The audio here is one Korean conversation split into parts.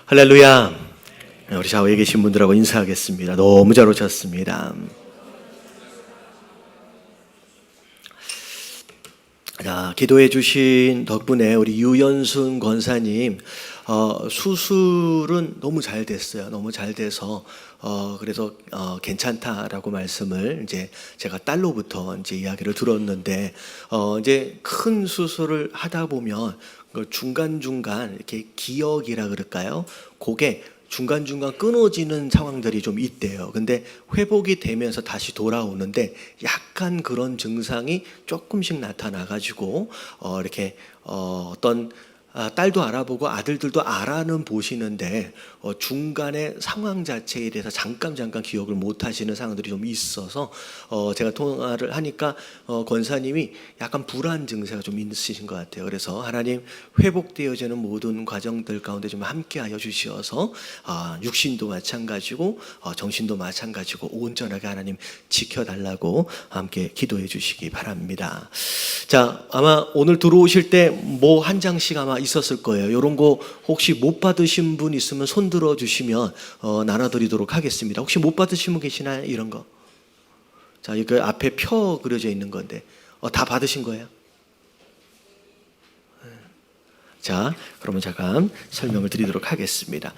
할렐루야. 우리 좌우에 계신 분들하고 인사하겠습니다. 너무 잘 오셨습니다. 자, 기도해 주신 덕분에 우리 유연순 권사님 수술은 너무 잘 됐어요. 너무 잘 돼서 그래서 괜찮다라고 말씀을 이제 제가 딸로부터 이제 이야기를 들었는데 이제 큰 수술을 하다 보면 중간중간 이렇게 기억이라 그럴까요? 그게 중간중간 끊어지는 상황들이 좀 있대요. 근데 회복이 되면서 다시 돌아오는데 약간 그런 증상이 조금씩 나타나가지고 이렇게 어떤 딸도 알아보고 아들들도 알아는 보시는데 중간에 상황 자체에 대해서 잠깐 기억을 못 하시는 상황들이 좀 있어서 제가 통화를 하니까 권사님이 약간 불안 증세가 좀 있으신 것 같아요. 그래서 하나님 회복되어지는 모든 과정들 가운데 좀 함께하여 주시어서 육신도 마찬가지고 정신도 마찬가지고 온전하게 하나님 지켜달라고 함께 기도해 주시기 바랍니다. 자, 아마 오늘 들어오실 때 뭐 한 장씩 아마 있었을 거예요. 이런 거 혹시 못 받으신 분 있으면 손 들어 주시면 나눠드리도록 하겠습니다. 혹시 못 받으신 분 계시나요? 이런 거. 자, 이거 앞에 표 그려져 있는 건데 다 받으신 거예요? 자, 그러면 잠깐 설명을 드리도록 하겠습니다.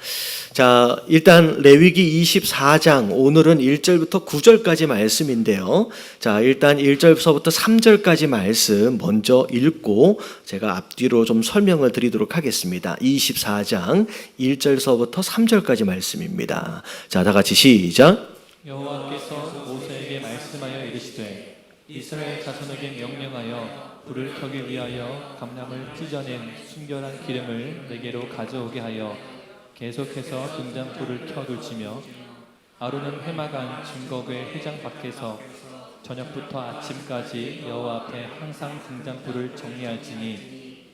자, 일단 레위기 24장 오늘은 1절부터 9절까지 말씀인데요. 자, 일단 1절부터 3절까지 말씀 먼저 읽고 제가 앞뒤로 좀 설명을 드리도록 하겠습니다. 24장 1절서부터 3절까지 말씀입니다. 자, 다 같이 시작. 여호와께서 모세에게 말씀하여 이르시되 이스라엘 자손에게 명령하여 불을 켜기 위하여 감람을 찢어낸 순결한 기름을 내게로 가져오게 하여 계속해서 등잔불을 켜둘지며 아론은 회막안 증거궤 회장 밖에서 저녁부터 아침까지 여호와 앞에 항상 등잔불을 정리할지니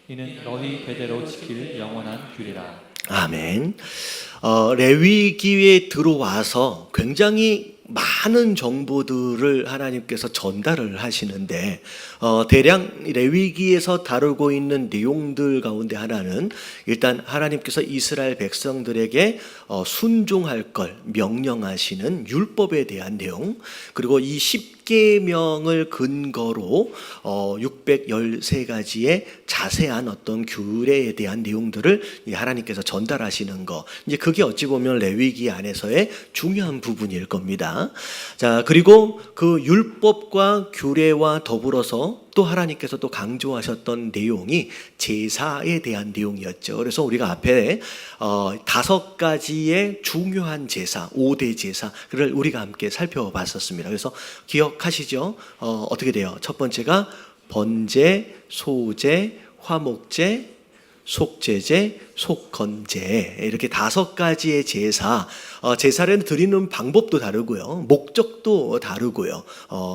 이는 너희 대대로 지킬 영원한 규례라. 아멘. 레위기에 들어와서 굉장히 많은 정보들을 하나님께서 전달을 하시는데 대량 레위기에서 다루고 있는 내용들 가운데 하나는 일단 하나님께서 이스라엘 백성들에게 순종할 걸 명령하시는 율법에 대한 내용, 그리고 이 10계명을 근거로 613가지의 자세한 어떤 규례에 대한 내용들을 하나님께서 전달하시는 거, 이제 그게 어찌 보면 레위기 안에서의 중요한 부분일 겁니다. 자, 그리고 그 율법과 규례와 더불어서 또 하나님께서 또 강조하셨던 내용이 제사에 대한 내용이었죠. 그래서 우리가 앞에 5가지의 중요한 제사, 5대 제사를 우리가 함께 살펴봤었습니다. 그래서 기억하시죠? 어떻게 돼요? 첫 번째가 번제, 소제, 화목제, 속죄제, 속건제, 이렇게 5가지의 제사, 제사를 드리는 방법도 다르고요, 목적도 다르고요,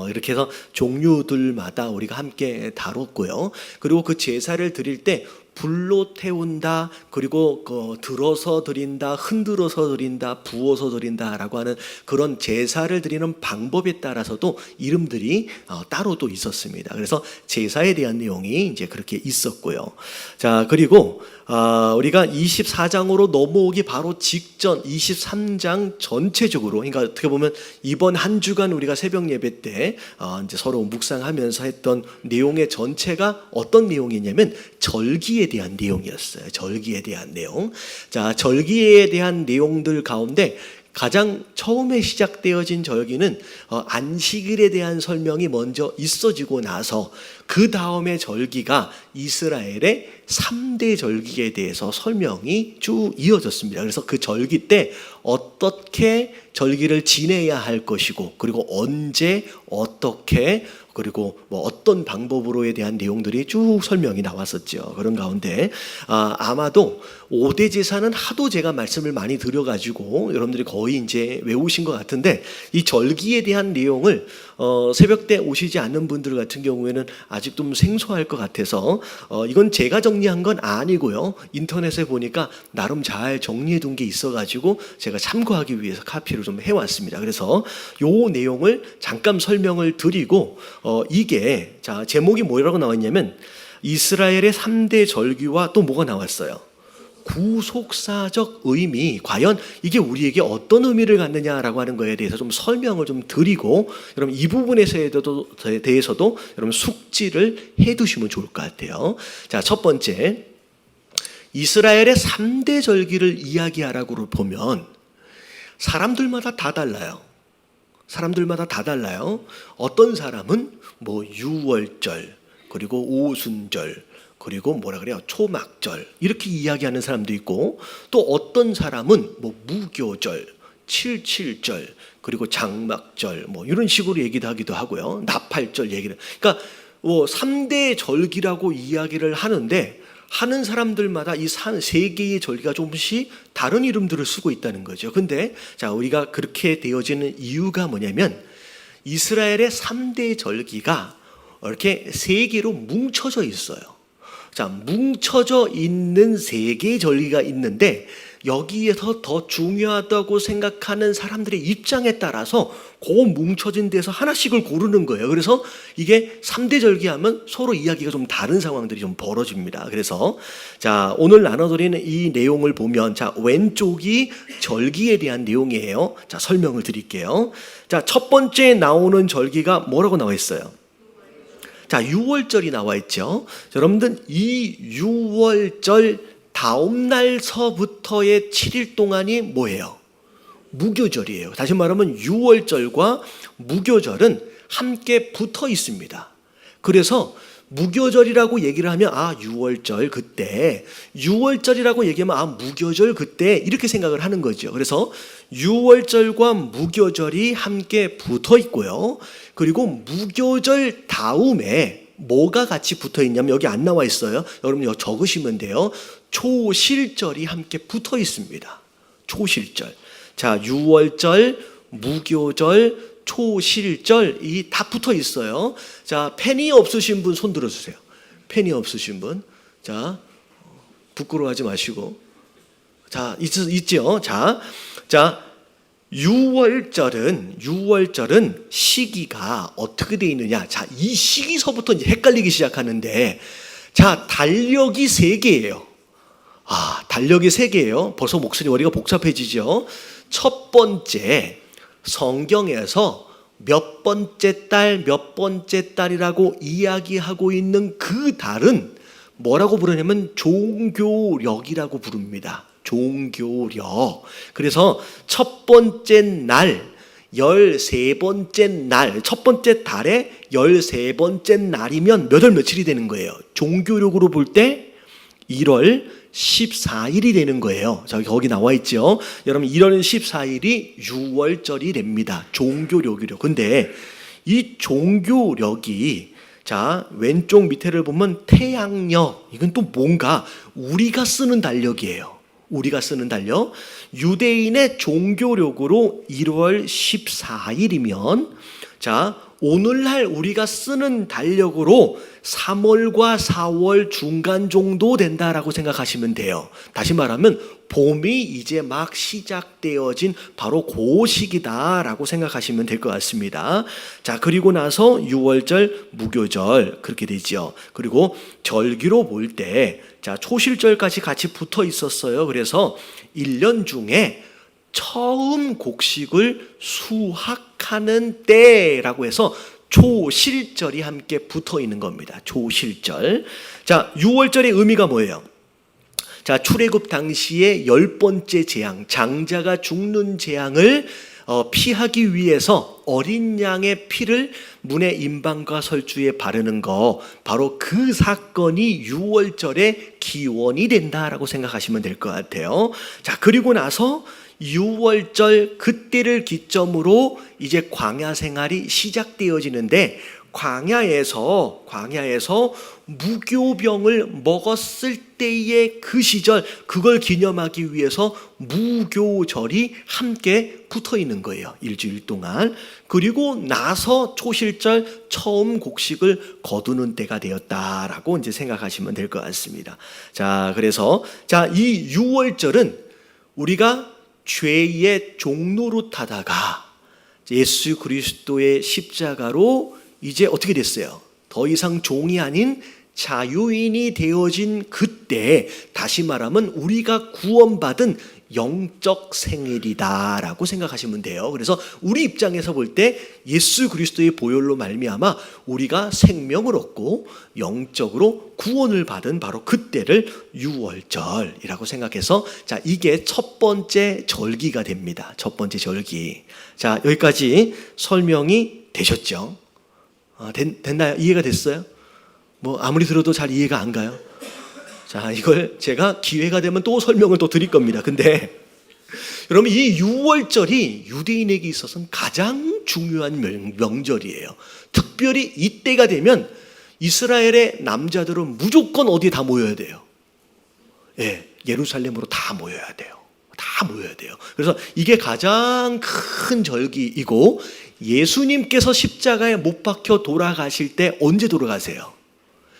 이렇게 해서 종류들마다 우리가 함께 다뤘고요. 그리고 그 제사를 드릴 때 불로 태운다, 그리고 들어서 드린다, 흔들어서 드린다, 부어서 드린다라고 하는 그런 제사를 드리는 방법에 따라서도 이름들이 따로 또 있었습니다. 그래서 제사에 대한 내용이 이제 그렇게 있었고요. 자, 그리고 우리가 24장으로 넘어오기 바로 직전 23장 전체적으로, 그러니까 어떻게 보면 이번 한 주간 우리가 새벽 예배 때 이제 서로 묵상하면서 했던 내용의 전체가 어떤 내용이냐면 절기에 대한 내용이었어요. 절기에 대한 내용. 자, 절기에 대한 내용들 가운데 가장 처음에 시작되어진 절기는 안식일에 대한 설명이 먼저 있어지고 나서 그 다음에 절기가 이스라엘의 3대 절기에 대해서 설명이 쭉 이어졌습니다. 그래서 그 절기 때 어떻게 절기를 지내야 할 것이고, 그리고 언제 어떻게, 그리고 뭐 어떤 방법으로에 대한 내용들이 쭉 설명이 나왔었죠. 그런 가운데 아마도 5대 제사는 하도 제가 말씀을 많이 드려가지고 여러분들이 거의 이제 외우신 것 같은데, 이 절기에 대한 내용을 새벽 때 오시지 않는 분들 같은 경우에는 아직 좀 생소할 것 같아서 이건 제가 정리한 건 아니고요, 인터넷에 보니까 나름 잘 정리해 둔 게 있어가지고 제가 참고하기 위해서 카피를 좀 해왔습니다. 그래서 요 내용을 잠깐 설명을 드리고 이게 자, 제목이 뭐라고 나왔냐면 이스라엘의 3대 절기와 또 뭐가 나왔어요? 구속사적 의미, 과연 이게 우리에게 어떤 의미를 갖느냐라고 하는 거에 대해서 좀 설명을 좀 드리고, 여러분 이 부분에 대해서도 여러분 숙지를 해두시면 좋을 것 같아요. 자, 첫 번째, 이스라엘의 3대 절기를 이야기하라고 보면 사람들마다 다 달라요. 사람들마다 다 달라요. 어떤 사람은 뭐 유월절, 그리고 오순절, 그리고 뭐라 그래요? 초막절, 이렇게 이야기하는 사람도 있고, 또 어떤 사람은 뭐 무교절, 칠칠절, 그리고 장막절, 뭐 이런 식으로 얘기도 하기도 하고요. 나팔절 얘기를. 그러니까 뭐 3대 절기라고 이야기를 하는데, 하는 사람들마다 이 세 개의 절기가 조금씩 다른 이름들을 쓰고 있다는 거죠. 근데 자, 우리가 그렇게 되어지는 이유가 뭐냐면, 이스라엘의 3대 절기가 이렇게 세 개로 뭉쳐져 있어요. 자, 뭉쳐져 있는 세 개의 절기가 있는데, 여기에서 더 중요하다고 생각하는 사람들의 입장에 따라서 그 뭉쳐진 데서 하나씩을 고르는 거예요. 그래서 이게 3대 절기하면 서로 이야기가 좀 다른 상황들이 좀 벌어집니다. 그래서 자, 오늘 나눠드리는 이 내용을 보면, 자, 왼쪽이 절기에 대한 내용이에요. 자, 설명을 드릴게요. 자, 첫 번째 나오는 절기가 뭐라고 나와 있어요? 자, 유월절이 나와 있죠. 여러분들, 이 유월절 다음 날서부터의 7일 동안이 뭐예요? 무교절이에요. 다시 말하면 유월절과 무교절은 함께 붙어 있습니다. 그래서 무교절이라고 얘기를 하면 유월절 그때, 유월절이라고 얘기하면 무교절 그때, 이렇게 생각을 하는 거죠. 그래서 유월절과 무교절이 함께 붙어 있고요. 그리고 무교절 다음에 뭐가 같이 붙어 있냐면, 여기 안 나와 있어요. 여러분 이거 적으시면 돼요. 초실절이 함께 붙어 있습니다. 초실절. 자, 유월절, 무교절, 초실절이 다 붙어 있어요. 자, 펜이 없으신 분 손 들어주세요. 펜이 없으신 분. 자, 부끄러워하지 마시고. 자, 있죠? 자, 유월절은 시기가 어떻게 되어 있느냐. 자, 이 시기서부터 이제 헷갈리기 시작하는데, 자, 달력이 3개예요. 달력이 3개예요. 벌써 목소리 머리가 복잡해지죠. 첫 번째, 성경에서 몇 번째 달이라고 이야기하고 있는 그 달은 뭐라고 부르냐면 종교력이라고 부릅니다. 종교력. 그래서 첫 번째 날, 13번째 날, 첫 번째 달에 13번째 날이면 몇 월 며칠이 되는 거예요? 종교력으로 볼 때 1월 14일이 되는 거예요. 자, 거기 나와 있죠. 여러분, 1월 14일이 유월절이 됩니다. 종교력이요. 근데 이 종교력이, 자, 왼쪽 밑에를 보면 태양력, 이건 또 뭔가 우리가 쓰는 달력이에요. 우리가 쓰는 달력. 유대인의 종교력으로 1월 14일이면, 자, 오늘날 우리가 쓰는 달력으로 3월과 4월 중간 정도 된다라고 생각하시면 돼요. 다시 말하면 봄이 이제 막 시작되어진 바로 그 시기다라고 생각하시면 될 것 같습니다. 자, 그리고 나서 유월절, 무교절 그렇게 되죠. 그리고 절기로 볼 때, 자, 초실절까지 같이 붙어 있었어요. 그래서 1년 중에 처음 곡식을 수확하는 때라고 해서 초실절이 함께 붙어 있는 겁니다. 초실절. 자, 유월절의 의미가 뭐예요? 자, 출애굽 당시에 10번째 재앙, 장자가 죽는 재앙을 피하기 위해서 어린 양의 피를 문의 임방과 설주에 바르는 거, 바로 그 사건이 유월절의 기원이 된다라고 생각하시면 될 것 같아요. 자, 그리고 나서 유월절 그때를 기점으로 이제 광야 생활이 시작되어지는데, 광야에서 무교병을 먹었을 때의 그 시절, 그걸 기념하기 위해서 무교절이 함께 붙어 있는 거예요. 일주일 동안. 그리고 나서 초실절 처음 곡식을 거두는 때가 되었다라고 이제 생각하시면 될 것 같습니다. 자, 그래서 자, 이 유월절은 우리가 죄의 종로로 타다가 예수 그리스도의 십자가로 이제 어떻게 됐어요? 더 이상 종이 아닌 자유인이 되어진 그때 그때 다시 말하면 우리가 구원받은 영적 생일이다라고 생각하시면 돼요. 그래서 우리 입장에서 볼 때 예수 그리스도의 보혈로 말미암아 우리가 생명을 얻고 영적으로 구원을 받은 바로 그때를 유월절이라고 생각해서 자, 이게 첫 번째 절기가 됩니다. 첫 번째 절기. 자, 여기까지 설명이 되셨죠? 됐나요? 이해가 됐어요? 뭐 아무리 들어도 잘 이해가 안 가요? 자, 이걸 제가 기회가 되면 또 설명을 또 드릴 겁니다. 근데 여러분, 이 유월절이 유대인에게 있어서는 가장 중요한 명절이에요. 특별히 이때가 되면 이스라엘의 남자들은 무조건 어디에 다 모여야 돼요? 예, 예루살렘으로 다 모여야 돼요. 다 모여야 돼요. 그래서 이게 가장 큰 절기이고 예수님께서 십자가에 못 박혀 돌아가실 때 언제 돌아가세요?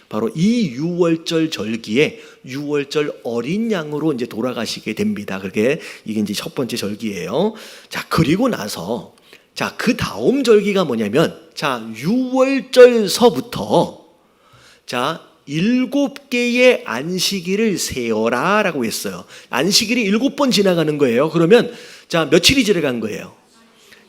바로 이 유월절 절기에 유월절 어린 양으로 이제 돌아가시게 됩니다. 그게 이게 이제 첫 번째 절기예요. 자, 그리고 나서 자, 그 다음 절기가 뭐냐면 자, 유월절서부터 자, 7개의 안식일을 세어라라고 했어요. 안식일이 7번 지나가는 거예요. 그러면 자, 며칠이 지나간 거예요?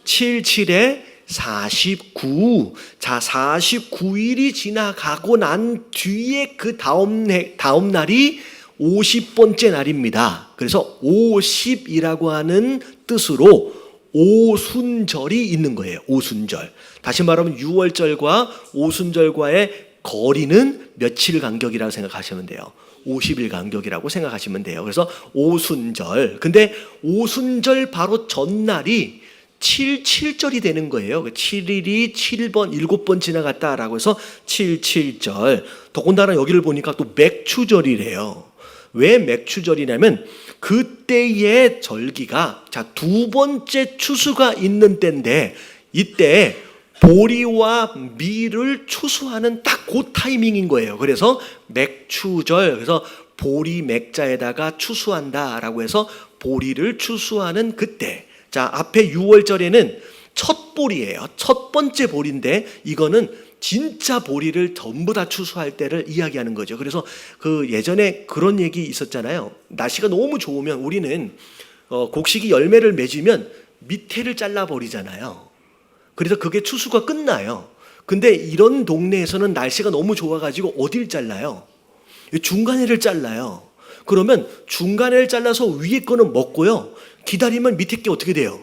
7, 7에 49. 자, 49일이 지나가고 난 뒤에 그 다음 날이 50번째 날입니다. 그래서 50이라고 하는 뜻으로 오순절이 있는 거예요. 오순절. 다시 말하면 유월절과 오순절과의 거리는 며칠 간격이라고 생각하시면 돼요. 50일 간격이라고 생각하시면 돼요. 그래서 오순절. 근데 오순절 바로 전날이 7절이 되는 거예요. 7일이 7번 지나갔다라고 해서 7절. 더군다나 여기를 보니까 또 맥추절이래요. 왜 맥추절이냐면 그때의 절기가 자, 두 번째 추수가 있는 때인데 이때 보리와 밀을 추수하는 딱 그 타이밍인 거예요. 그래서 맥추절. 그래서 보리 맥자에다가 추수한다라고 해서 보리를 추수하는 그때. 자, 앞에 6월절에는 첫 보리예요. 첫 번째 보리인데 이거는 진짜 보리를 전부 다 추수할 때를 이야기하는 거죠. 그래서 그 예전에 그런 얘기 있었잖아요. 날씨가 너무 좋으면 우리는 곡식이 열매를 맺으면 밑에를 잘라버리잖아요. 그래서 그게 추수가 끝나요. 근데 이런 동네에서는 날씨가 너무 좋아가지고 어딜 잘라요? 중간에를 잘라요. 그러면 중간에를 잘라서 위에 거는 먹고요. 기다리면 밑에 게 어떻게 돼요?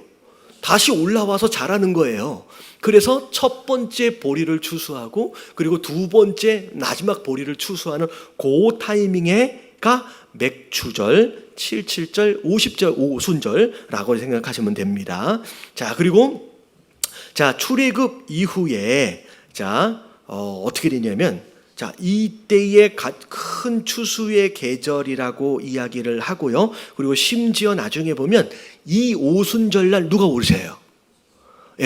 다시 올라와서 자라는 거예요. 그래서 첫 번째 보리를 추수하고 그리고 두 번째 마지막 보리를 추수하는 그 타이밍에가 맥추절, 7절, 50절, 오순절라고 생각하시면 됩니다. 자, 그리고 자, 출애굽 이후에 자, 어떻게 되냐면 자, 이때의 큰 추수의 계절이라고 이야기를 하고요. 그리고 심지어 나중에 보면 이 오순절날 누가 오세요?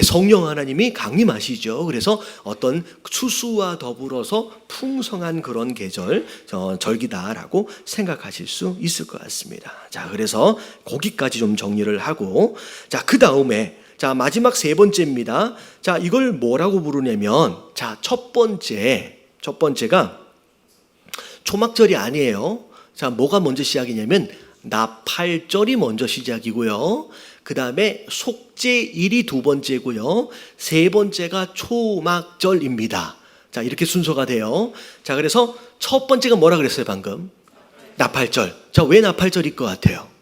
성령 하나님이 강림하시죠. 그래서 어떤 추수와 더불어서 풍성한 그런 계절, 절기다라고 생각하실 수 있을 것 같습니다. 자, 그래서 거기까지 좀 정리를 하고 자, 그 다음에 자, 마지막 세 번째입니다. 자, 이걸 뭐라고 부르냐면 자, 첫 번째가 초막절이 아니에요. 자, 뭐가 먼저 시작이냐면 나팔절이 먼저 시작이고요. 그 다음에 속죄일이 두 번째고요. 세 번째가 초막절입니다. 자, 이렇게 순서가 돼요. 자, 그래서 첫 번째가 뭐라 그랬어요, 방금? 나팔절. 자, 왜 나팔절일 것 같아요?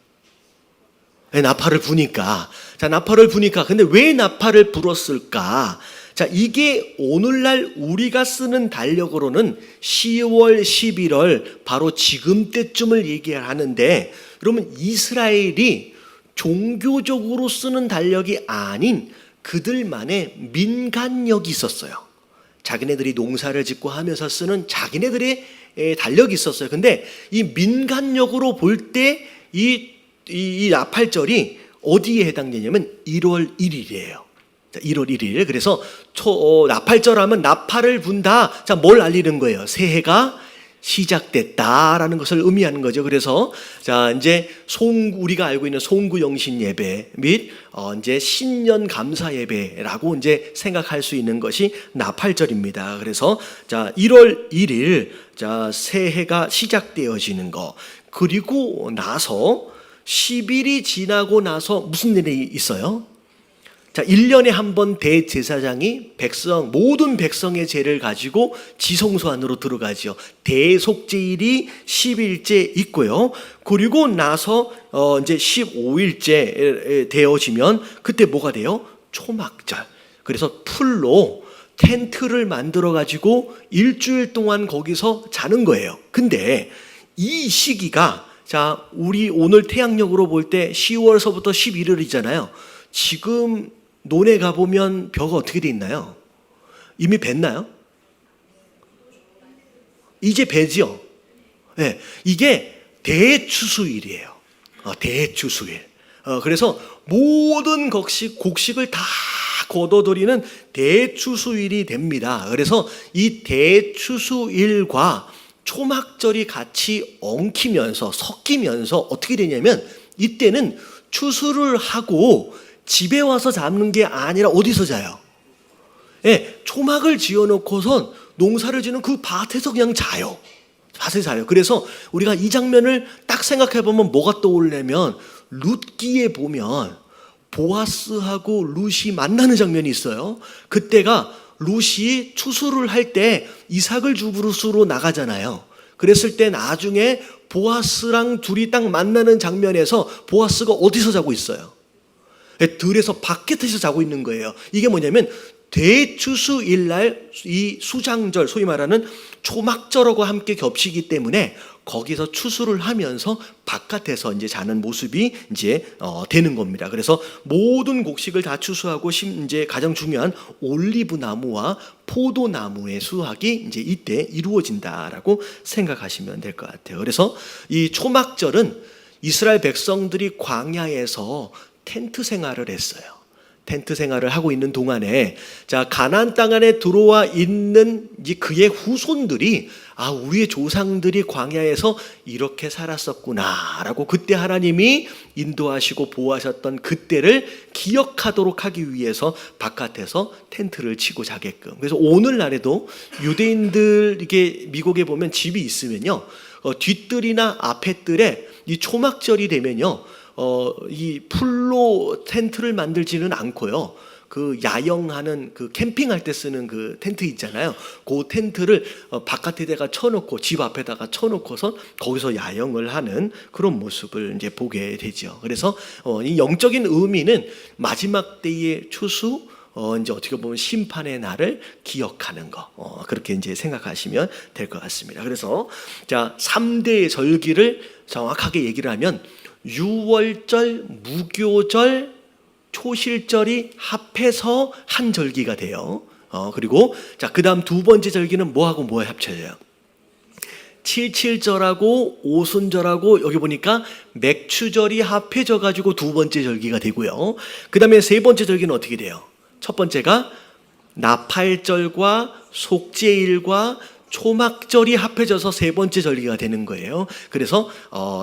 나팔을 부니까. 자, 나팔을 부니까. 근데 왜 나팔을 불었을까? 자, 이게 오늘날 우리가 쓰는 달력으로는 10월, 11월 바로 지금 때쯤을 얘기하는데 그러면 이스라엘이 종교적으로 쓰는 달력이 아닌 그들만의 민간력이 있었어요. 자기네들이 농사를 짓고 하면서 쓰는 자기네들의 달력이 있었어요. 근데 이 민간력으로 볼 때 이 나팔절이 어디에 해당되냐면 1월 1일이에요. 1월 1일. 그래서 나팔절 하면 나팔을 분다. 자, 뭘 알리는 거예요? 새해가 시작됐다라는 것을 의미하는 거죠. 그래서 자 이제 우리가 알고 있는 송구 영신 예배 및 이제 신년 감사 예배라고 이제 생각할 수 있는 것이 나팔절입니다. 그래서 자 1월 1일 자 새해가 시작되어지는 거, 그리고 나서 10일이 지나고 나서 무슨 일이 있어요? 자, 1년에 한 번 대제사장이 모든 백성의 죄를 가지고 지성소 안으로 들어가지요. 대속죄일이 10일째 있고요. 그리고 나서 이제 15일째 되어지면 그때 뭐가 돼요? 초막절. 그래서 풀로 텐트를 만들어 가지고 일주일 동안 거기서 자는 거예요. 근데 이 시기가 자, 우리 오늘 태양력으로 볼 때 10월서부터 11월이잖아요. 지금 논에 가보면 벼가 어떻게 돼 있나요? 이미 뱄나요? 이제 배지요. 네, 이게 대추수일이에요. 대추수일. 그래서 모든 곡식을 다 거둬들이는 대추수일이 됩니다. 그래서 이 대추수일과 초막절이 같이 섞이면서 어떻게 되냐면 이때는 추수를 하고 집에 와서 잡는 게 아니라 어디서 자요? 예, 초막을 지어놓고선 농사를 지는 그 밭에서 그냥 자요. 밭에서 자요. 그래서 우리가 이 장면을 딱 생각해보면 뭐가 떠오르냐면 룻기에 보면 보아스하고 룻이 만나는 장면이 있어요. 그때가 룻이 추수를 할 때 이삭을 주부르스로 나가잖아요. 그랬을 때 나중에 보아스랑 둘이 딱 만나는 장면에서 보아스가 어디서 자고 있어요? 들에서 바깥에서 자고 있는 거예요. 이게 뭐냐면 대추수일날 이 수장절, 소위 말하는 초막절하고 함께 겹치기 때문에 거기서 추수를 하면서 바깥에서 이제 자는 모습이 이제 되는 겁니다. 그래서 모든 곡식을 다 추수하고 이제 가장 중요한 올리브 나무와 포도 나무의 수확이 이제 이때 이루어진다라고 생각하시면 될 것 같아요. 그래서 이 초막절은 이스라엘 백성들이 광야에서 텐트 생활을 했어요. 텐트 생활을 하고 있는 동안에 자 가나안 땅 안에 들어와 있는 이제 그의 후손들이 우리의 조상들이 광야에서 이렇게 살았었구나라고 그때 하나님이 인도하시고 보호하셨던 그때를 기억하도록 하기 위해서 바깥에서 텐트를 치고 자게끔. 그래서 오늘날에도 유대인들 이게 미국에 보면 집이 있으면요 뒷뜰이나 앞에뜰에 이 초막절이 되면요 이 풀로 텐트를 만들지는 않고요. 그 야영하는 그 캠핑할 때 쓰는 그 텐트 있잖아요. 그 텐트를 바깥에다가 쳐놓고 집 앞에다가 쳐놓고서 거기서 야영을 하는 그런 모습을 이제 보게 되죠. 그래서 이 영적인 의미는 마지막 때의 추수, 이제 어떻게 보면 심판의 날을 기억하는 거, 그렇게 이제 생각하시면 될 것 같습니다. 그래서 자 3대의 절기를 정확하게 얘기를 하면 유월절, 무교절, 초실절이 합해서 한 절기가 돼요. 그리고 자 그다음 두 번째 절기는 뭐하고 뭐 합쳐져요? 칠칠절하고 오순절하고 여기 보니까 맥추절이 합해져 가지고 두 번째 절기가 되고요. 그다음에 세 번째 절기는 어떻게 돼요? 첫 번째가 나팔절과 속죄일과 초막절이 합해져서 세 번째 절기가 되는 거예요. 그래서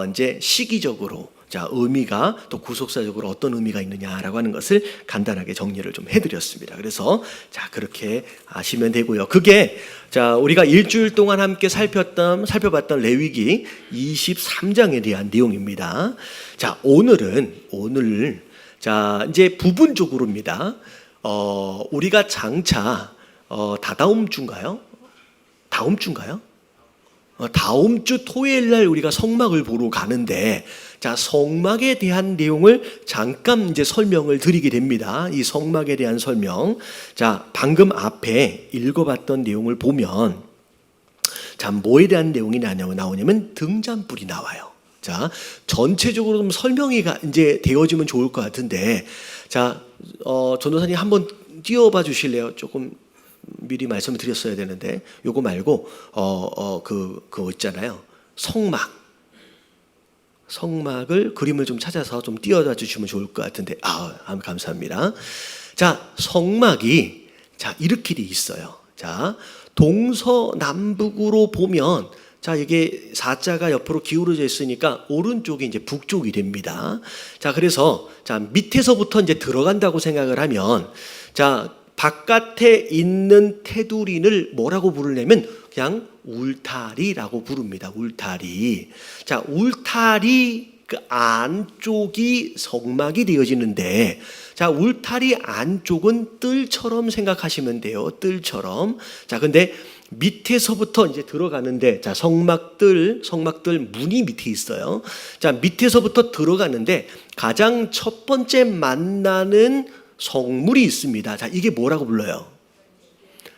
이제 시기적으로 자 의미가 또 구속사적으로 어떤 의미가 있느냐라고 하는 것을 간단하게 정리를 좀 해드렸습니다. 그래서 자 그렇게 아시면 되고요. 그게 자 우리가 일주일 동안 함께 살펴봤던 레위기 23장에 대한 내용입니다. 자 오늘 자 이제 부분적으로입니다. 우리가 장차 다다음 주인가요? 다음 주인가요? 다음 주 토요일 날 우리가 성막을 보러 가는데 자 성막에 대한 내용을 잠깐 이제 설명을 드리게 됩니다. 이 성막에 대한 설명. 자 방금 앞에 읽어봤던 내용을 보면 자 뭐에 대한 내용이 나오냐면 등잔불이 나와요. 자 전체적으로 좀 설명이 이제 되어지면 좋을 것 같은데 자 전도사님 한번 띄워봐 주실래요? 조금 미리 말씀을 드렸어야 되는데 요거 말고 그거 있잖아요. 성막을 그림을 좀 찾아서 좀 띄워다 주시면 좋을 것 같은데 감사합니다. 자 성막이 자 이렇게 돼 있어요. 자 동서남북으로 보면 자, 이게 사자가 옆으로 기울어져 있으니까 오른쪽이 이제 북쪽이 됩니다. 자, 그래서 자, 밑에서부터 이제 들어간다고 생각을 하면 자, 바깥에 있는 테두리를 뭐라고 부르냐면 그냥 울타리라고 부릅니다. 울타리. 자, 울타리 그 안쪽이 성막이 되어지는데 자, 울타리 안쪽은 뜰처럼 생각하시면 돼요. 뜰처럼. 자, 근데 밑에서부터 이제 들어가는데 자, 성막들 문이 밑에 있어요. 자, 밑에서부터 들어가는데 가장 첫 번째 만나는 성물이 있습니다. 자, 이게 뭐라고 불러요?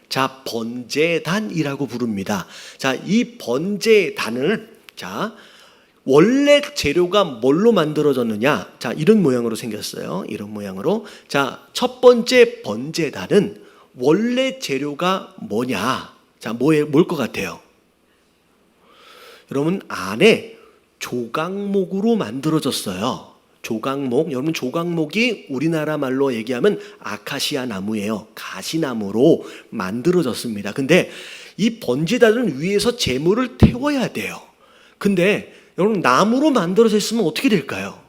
자, 번제단이라고 부릅니다. 자, 이 번제단을 자, 원래 재료가 뭘로 만들어졌느냐? 자, 이런 모양으로 생겼어요. 이런 모양으로. 자, 첫 번째 번제단은 원래 재료가 뭐냐? 자, 뭘 것 같아요? 여러분, 안에 조각목으로 만들어졌어요. 조각목. 여러분, 조각목이 우리나라 말로 얘기하면 아카시아 나무예요. 가시나무로 만들어졌습니다. 근데 이 번제단은 위에서 재물을 태워야 돼요. 근데 여러분, 나무로 만들어져 있으면 어떻게 될까요?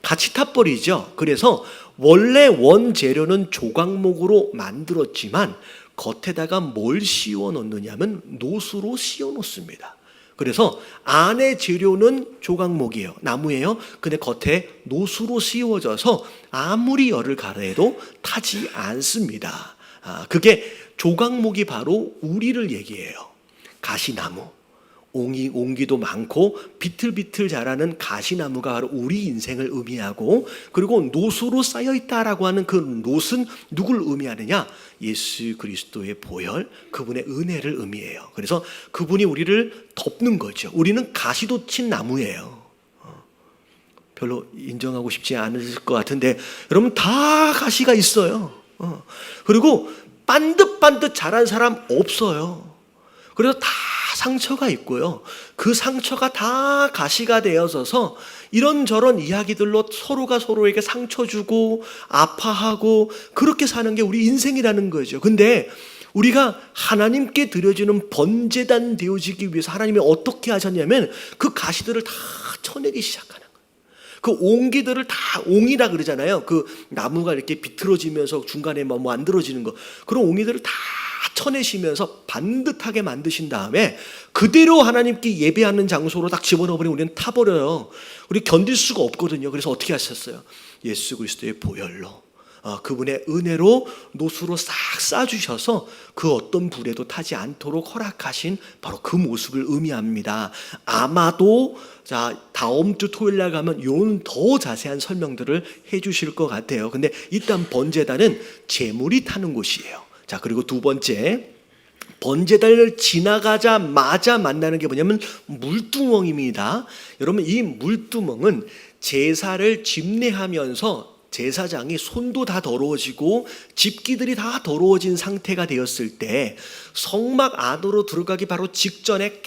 같이 타버리죠. 그래서 원래 원재료는 조각목으로 만들었지만 겉에다가 뭘 씌워 놓느냐면 노수로 씌워 놓습니다. 그래서 안에 재료는 조각목이에요. 나무예요. 근데 겉에 노수로 씌워져서 아무리 열을 가려도 타지 않습니다. 그게 조각목이 바로 우리를 얘기해요. 가시나무. 옹기도 많고 비틀비틀 자라는 가시나무가 바로 우리 인생을 의미하고, 그리고 노수로 쌓여있다라고 하는 그 노는 누굴 의미하느냐? 예수 그리스도의 보혈, 그분의 은혜를 의미해요. 그래서 그분이 우리를 덮는 거죠. 우리는 가시도 친 나무예요. 별로 인정하고 싶지 않을 것 같은데 여러분, 다 가시가 있어요. 그리고 반듯반듯 자란 사람 없어요. 그래서 다 상처가 있고요. 그 상처가 다 가시가 되어져서 이런저런 이야기들로 서로가 서로에게 상처 주고 아파하고 그렇게 사는 게 우리 인생이라는 거죠. 근데 우리가 하나님께 드려지는 번제단 되어지기 위해서 하나님이 어떻게 하셨냐면 그 가시들을 다 쳐내기 시작하는 거예요. 그 옹기들을 다, 옹이라 그러잖아요. 그 나무가 이렇게 비틀어지면서 중간에 뭐 만들어지는 거, 그런 옹이들을 다 쳐내시면서 반듯하게 만드신 다음에 그대로 하나님께 예배하는 장소로 딱 집어넣어버리면 우리는 타버려요. 우리 견딜 수가 없거든요. 그래서 어떻게 하셨어요? 예수 그리스도의 보혈로, 그분의 은혜로 노수로 싹 싸주셔서 그 어떤 불에도 타지 않도록 허락하신 바로 그 모습을 의미합니다. 아마도 자, 다음 주 토요일 날 가면 요는 더 자세한 설명들을 해주실 것 같아요. 근데 일단 번제단은 재물이 타는 곳이에요. 자, 그리고 두 번째, 번제단을 지나가자마자 만나는 게 뭐냐면 물두멍입니다. 여러분, 이 물두멍은 제사를 집례하면서 제사장이 손도 다 더러워지고 집기들이 다 더러워진 상태가 되었을 때 성막 안으로 들어가기 바로 직전에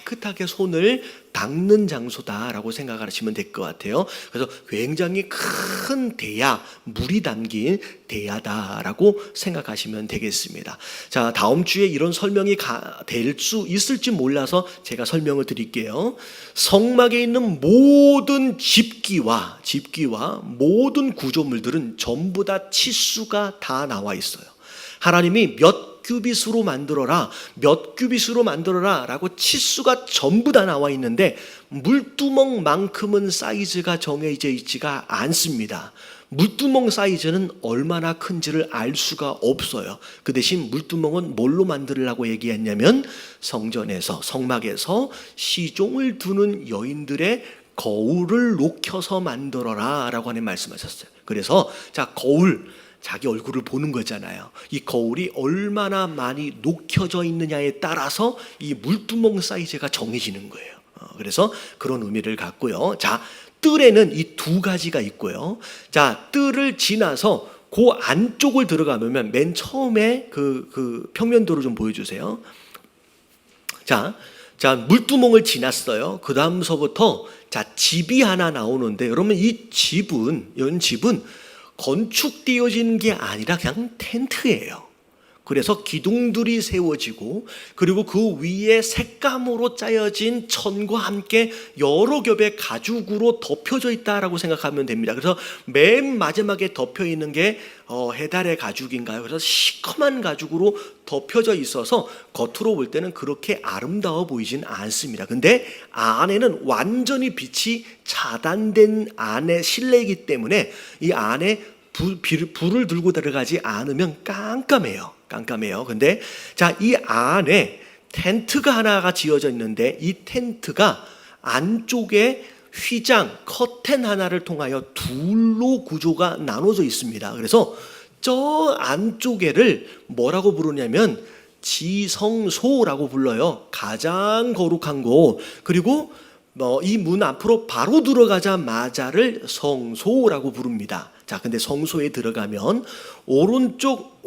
깨끗하게 손을 닦는 장소다라고 생각하시면 될 것 같아요. 그래서 굉장히 큰 대야, 물이 담긴 대야다라고 생각하시면 되겠습니다. 자, 다음 주에 이런 설명이 될 수 있을지 몰라서 제가 설명을 드릴게요. 성막에 있는 모든 집기와 모든 구조물들은 전부 다 치수가 다 나와 있어요. 하나님이 몇 규빗으로 만들어라 라고 치수가 전부 다 나와 있는데 물두멍만큼은 사이즈가 정해져 있지가 않습니다. 물두멍 사이즈는 얼마나 큰지를 알 수가 없어요. 그 대신 물두멍은 뭘로 만들으라고 얘기했냐면 성전에서, 성막에서 시종을 두는 여인들의 거울을 녹여서 만들어라 라고 하는 말씀하셨어요. 그래서 자, 거울, 자기 얼굴을 보는 거잖아요. 이 거울이 얼마나 많이 녹여져 있느냐에 따라서 이 물두멍 사이즈가 정해지는 거예요. 그래서 그런 의미를 갖고요. 자, 뜰에는 이 두 가지가 있고요. 자, 뜰을 지나서 그 안쪽을 들어가면 맨 처음에 그 평면도를 좀 보여주세요. 자, 물두멍을 지났어요. 그 다음서부터 자, 집이 하나 나오는데 여러분, 이 집은 건축되어진 게 아니라 그냥 텐트예요. 그래서 기둥들이 세워지고 그리고 그 위에 색감으로 짜여진 천과 함께 여러 겹의 가죽으로 덮여져 있다라고 생각하면 됩니다. 그래서 맨 마지막에 덮여 있는 게 해달의 가죽인가요? 그래서 시커먼 가죽으로 덮여져 있어서 겉으로 볼 때는 그렇게 아름다워 보이진 않습니다. 근데 안에는 완전히 빛이 차단된 안에 실내이기 때문에 이 안에 불을 들고 들어가지 않으면 깜깜해요. 근데 자, 이 안에 텐트가 하나가 지어져 있는데 이 텐트가 안쪽에 휘장, 커튼 하나를 통하여 둘로 구조가 나눠져 있습니다. 그래서 저 안쪽에를 뭐라고 부르냐면 지성소라고 불러요. 가장 거룩한 곳. 그리고 이 문 앞으로 바로 들어가자마자를 성소라고 부릅니다. 자, 근데 성소에 들어가면 오른쪽,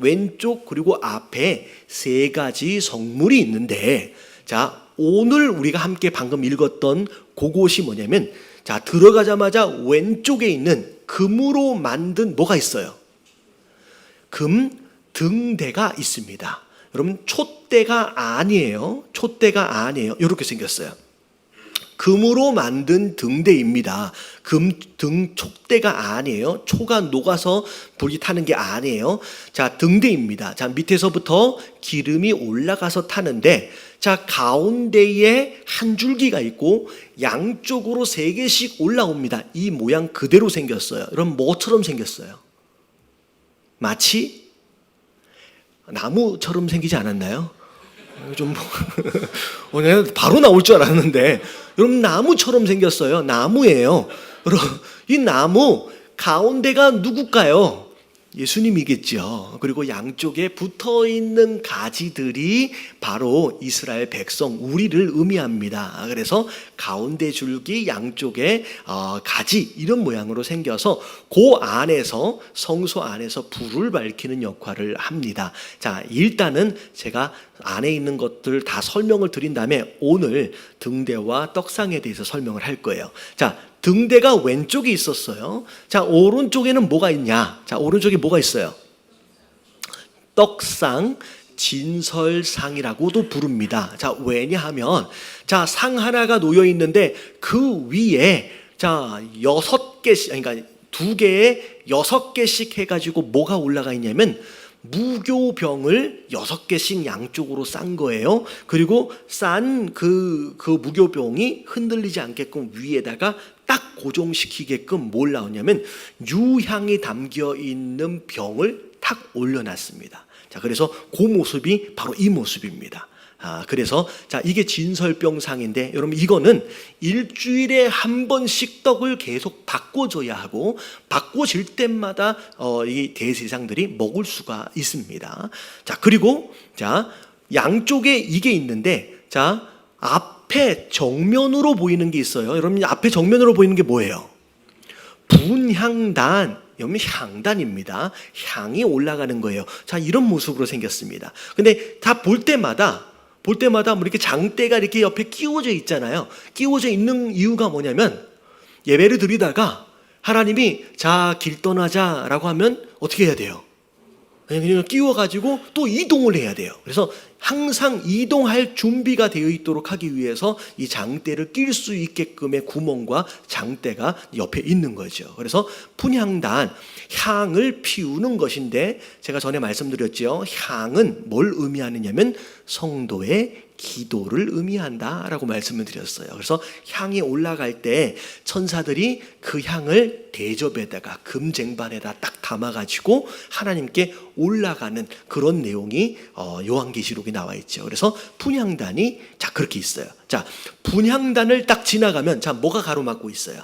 왼쪽, 그리고 앞에 세 가지 성물이 있는데, 자, 오늘 우리가 함께 방금 읽었던 그곳이 뭐냐면, 자, 들어가자마자 왼쪽에 있는 금으로 만든 뭐가 있어요? 금 등대가 있습니다. 여러분, 촛대가 아니에요. 이렇게 생겼어요. 금으로 만든 등대입니다. 등 촉대가 아니에요. 초가 녹아서 불이 타는 게 아니에요. 자, 등대입니다. 자, 밑에서부터 기름이 올라가서 타는데, 자, 가운데에 한 줄기가 있고 양쪽으로 세 개씩 올라옵니다. 이 모양 그대로 생겼어요. 여러분, 뭐처럼 생겼어요? 마치 나무처럼 생기지 않았나요? 좀 바로 나올 줄 알았는데, 여러분, 나무처럼 생겼어요. 나무예요. 여러분, 이 나무 가운데가 누굴까요? 예수님이겠죠. 그리고 양쪽에 붙어 있는 가지들이 바로 이스라엘 백성, 우리를 의미합니다. 그래서 가운데 줄기, 양쪽에 가지, 이런 모양으로 생겨서 그 안에서, 성소 안에서 불을 밝히는 역할을 합니다. 자, 일단은 제가 안에 있는 것들 다 설명을 드린 다음에 오늘 등대와 떡상에 대해서 설명을 할 거예요. 자, 등대가 왼쪽에 있었어요. 자, 오른쪽에는 뭐가 있냐? 자, 오른쪽에 뭐가 있어요? 떡상, 진설상이라고도 부릅니다. 자, 왜냐하면, 자, 상 하나가 놓여 있는데 그 위에, 자, 6개씩, 그러니까 2개에 6개씩 해가지고 뭐가 올라가 있냐면, 무교병을 6개씩 양쪽으로 싼 거예요. 그리고 싼 그 무교병이 흔들리지 않게끔 위에다가 딱 고정시키게끔 뭘 나오냐면 유향이 담겨 있는 병을 탁 올려놨습니다. 자, 그래서 그 모습이 바로 이 모습입니다. 그래서 자, 이게 진설병상인데, 여러분, 이거는 일주일에 한 번씩 떡을 계속 바꿔줘야 하고 바꿔질 때마다 이 대제사장들이 먹을 수가 있습니다. 자, 그리고 자, 양쪽에 이게 있는데, 자, 앞에 정면으로 보이는 게 있어요. 여러분, 앞에 정면으로 보이는 게 뭐예요? 분향단. 여러분, 향단입니다. 향이 올라가는 거예요. 자, 이런 모습으로 생겼습니다. 근데 다 볼 때마다 뭐 이렇게 장대가 이렇게 옆에 끼워져 있잖아요. 끼워져 있는 이유가 뭐냐면, 예배를 드리다가 하나님이 자, 길 떠나자라고 하면 어떻게 해야 돼요? 그냥 끼워가지고 또 이동을 해야 돼요. 그래서 항상 이동할 준비가 되어 있도록 하기 위해서 이 장대를 낄 수 있게끔의 구멍과 장대가 옆에 있는 거죠. 그래서 분향단, 향을 피우는 것인데, 제가 전에 말씀드렸죠. 향은 뭘 의미하느냐면 성도의 기도를 의미한다라고 말씀을 드렸어요. 그래서 향이 올라갈 때 천사들이 그 향을 대접에다가 금쟁반에다 딱 담아가지고 하나님께 올라가는 그런 내용이 요한계시록에 나와 있죠. 그래서 분향단이 자, 그렇게 있어요. 자, 분향단을 딱 지나가면 자, 뭐가 가로막고 있어요?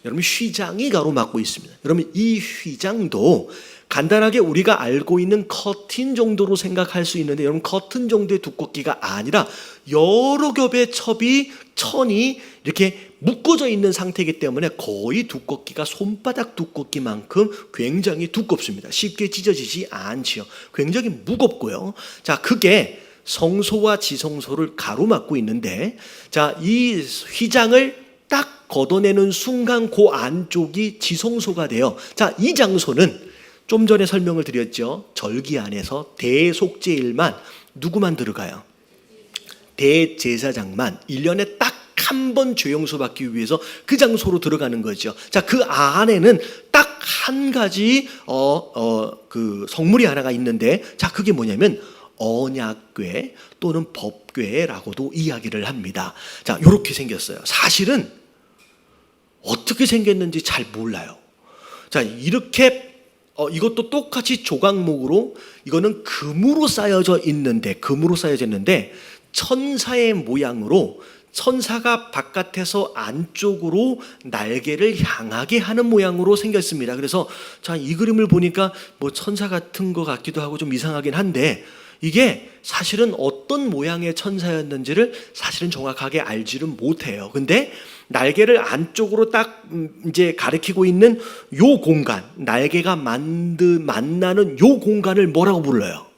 여러분, 휘장이 가로막고 있습니다. 여러분, 이 휘장도 간단하게 우리가 알고 있는 커튼 정도로 생각할 수 있는데, 여러분, 커튼 정도의 두껍기가 아니라 여러 겹의 천이 이렇게 묶어져 있는 상태이기 때문에 거의 두껍기가 손바닥 두껍기만큼 굉장히 두껍습니다. 쉽게 찢어지지 않지요. 굉장히 무겁고요. 자, 그게 성소와 지성소를 가로막고 있는데, 자, 이 휘장을 딱 걷어내는 순간 그 안쪽이 지성소가 돼요. 자, 이 장소는 좀 전에 설명을 드렸죠. 절기 안에서 대속죄일만 누구만 들어가요? 대제사장만 1년에 딱 한 번 죄용서 받기 위해서 그 장소로 들어가는 거죠. 자, 그 안에는 딱 한 가지 그 성물이 하나가 있는데, 자, 그게 뭐냐면 언약궤 또는 법궤라고도 이야기를 합니다. 자, 이렇게 생겼어요. 사실은 어떻게 생겼는지 잘 몰라요. 자, 이렇게 이것도 똑같이 조각목으로, 이거는 금으로 쌓여져 있는데 천사의 모양으로, 천사가 바깥에서 안쪽으로 날개를 향하게 하는 모양으로 생겼습니다. 그래서 자, 이 그림을 보니까 뭐 천사 같은 것 같기도 하고 좀 이상하긴 한데, 이게 사실은 어떤 모양의 천사였는지를 사실은 정확하게 알지는 못해요. 근데 날개를 안쪽으로 딱 이제 가리키고 있는 요 공간, 날개가 만나는 요 공간을 뭐라고 불러요?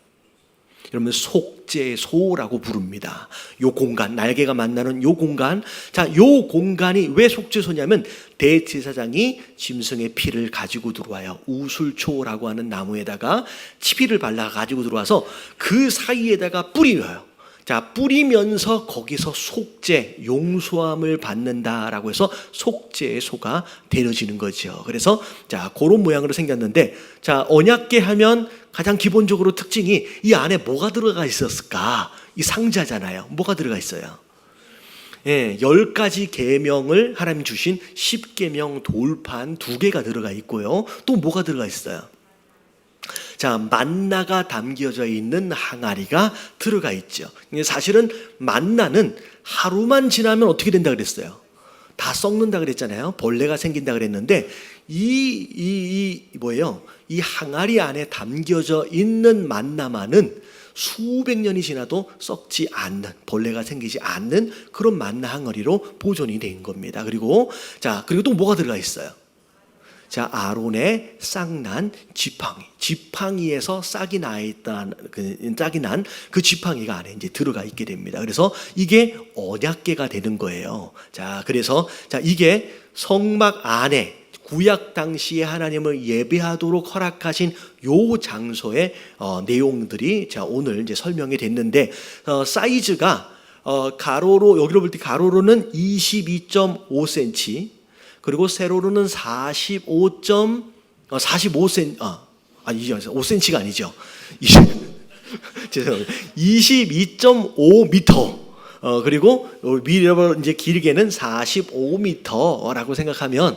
여러분, 속죄소라고 부릅니다. 요 공간, 날개가 만나는 요 공간. 자, 요 공간이 왜 속죄소냐면 대제사장이 짐승의 피를 가지고 들어와요. 우술초라고 하는 나무에다가 치피를 발라 가지고 들어와서 그 사이에다가 뿌려요. 자, 뿌리면서 거기서 속죄, 용서함을 받는다라고 해서 속죄의 소가 되어지는 거죠. 그래서 자, 그런 모양으로 생겼는데, 자, 언약궤 하면 가장 기본적으로 특징이 이 안에 뭐가 들어가 있었을까? 이 상자잖아요. 뭐가 들어가 있어요? 10가지 계명을 하나님 주신 10계명 돌판 2개가 들어가 있고요. 또 뭐가 들어가 있어요? 자, 만나가 담겨져 있는 항아리가 들어가 있죠. 사실은 만나는 하루만 지나면 어떻게 된다 그랬어요? 다 썩는다 그랬잖아요. 벌레가 생긴다 그랬는데, 뭐예요? 이 항아리 안에 담겨져 있는 만나만은 수백 년이 지나도 썩지 않는, 벌레가 생기지 않는 그런 만나 항아리로 보존이 된 겁니다. 그리고 또 뭐가 들어가 있어요? 자, 아론의 싹난 지팡이에서 싹이 난 그 지팡이가 안에 이제 들어가 있게 됩니다. 그래서 이게 언약궤가 되는 거예요. 자, 그래서 이게 성막 안에 구약 당시에 하나님을 예배하도록 허락하신 요 장소의 내용들이 자, 오늘 이제 설명이 됐는데, 사이즈가 가로로, 여기로 볼 때 가로로는 22.5cm, 그리고 세로로는 5cm가 아니죠. 죄송합니다. 22.5m. 그리고 미러 이제 길게는 45m라고 생각하면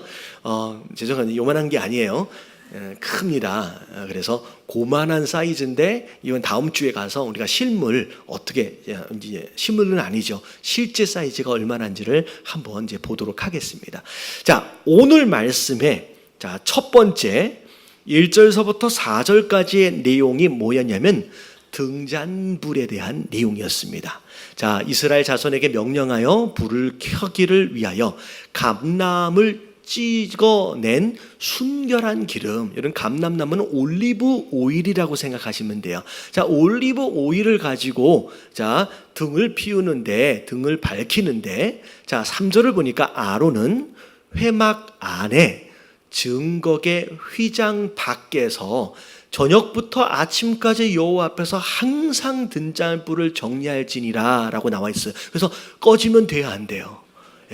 죄송합니다. 요만한 게 아니에요. 큽니다. 그래서 고만한 사이즈인데, 이건 다음 주에 가서 우리가 실물은 아니죠. 실제 사이즈가 얼마나인지를 한번 이제 보도록 하겠습니다. 자, 오늘 말씀에 자, 첫 번째 1절서부터 4절까지의 내용이 뭐였냐면 등잔불에 대한 내용이었습니다. 자, 이스라엘 자손에게 명령하여 불을 켜기를 위하여 감람을 찍어낸 순결한 기름, 이런 감람나무는 올리브 오일이라고 생각하시면 돼요. 자, 올리브 오일을 가지고 자, 등을 피우는데, 등을 밝히는데, 자, 3절을 보니까 아론은 회막 안에 증거계 휘장 밖에서 저녁부터 아침까지 여호와 앞에서 항상 등잔불을 정리할지니라 라고 나와 있어요. 그래서 꺼지면 돼야 안 돼요.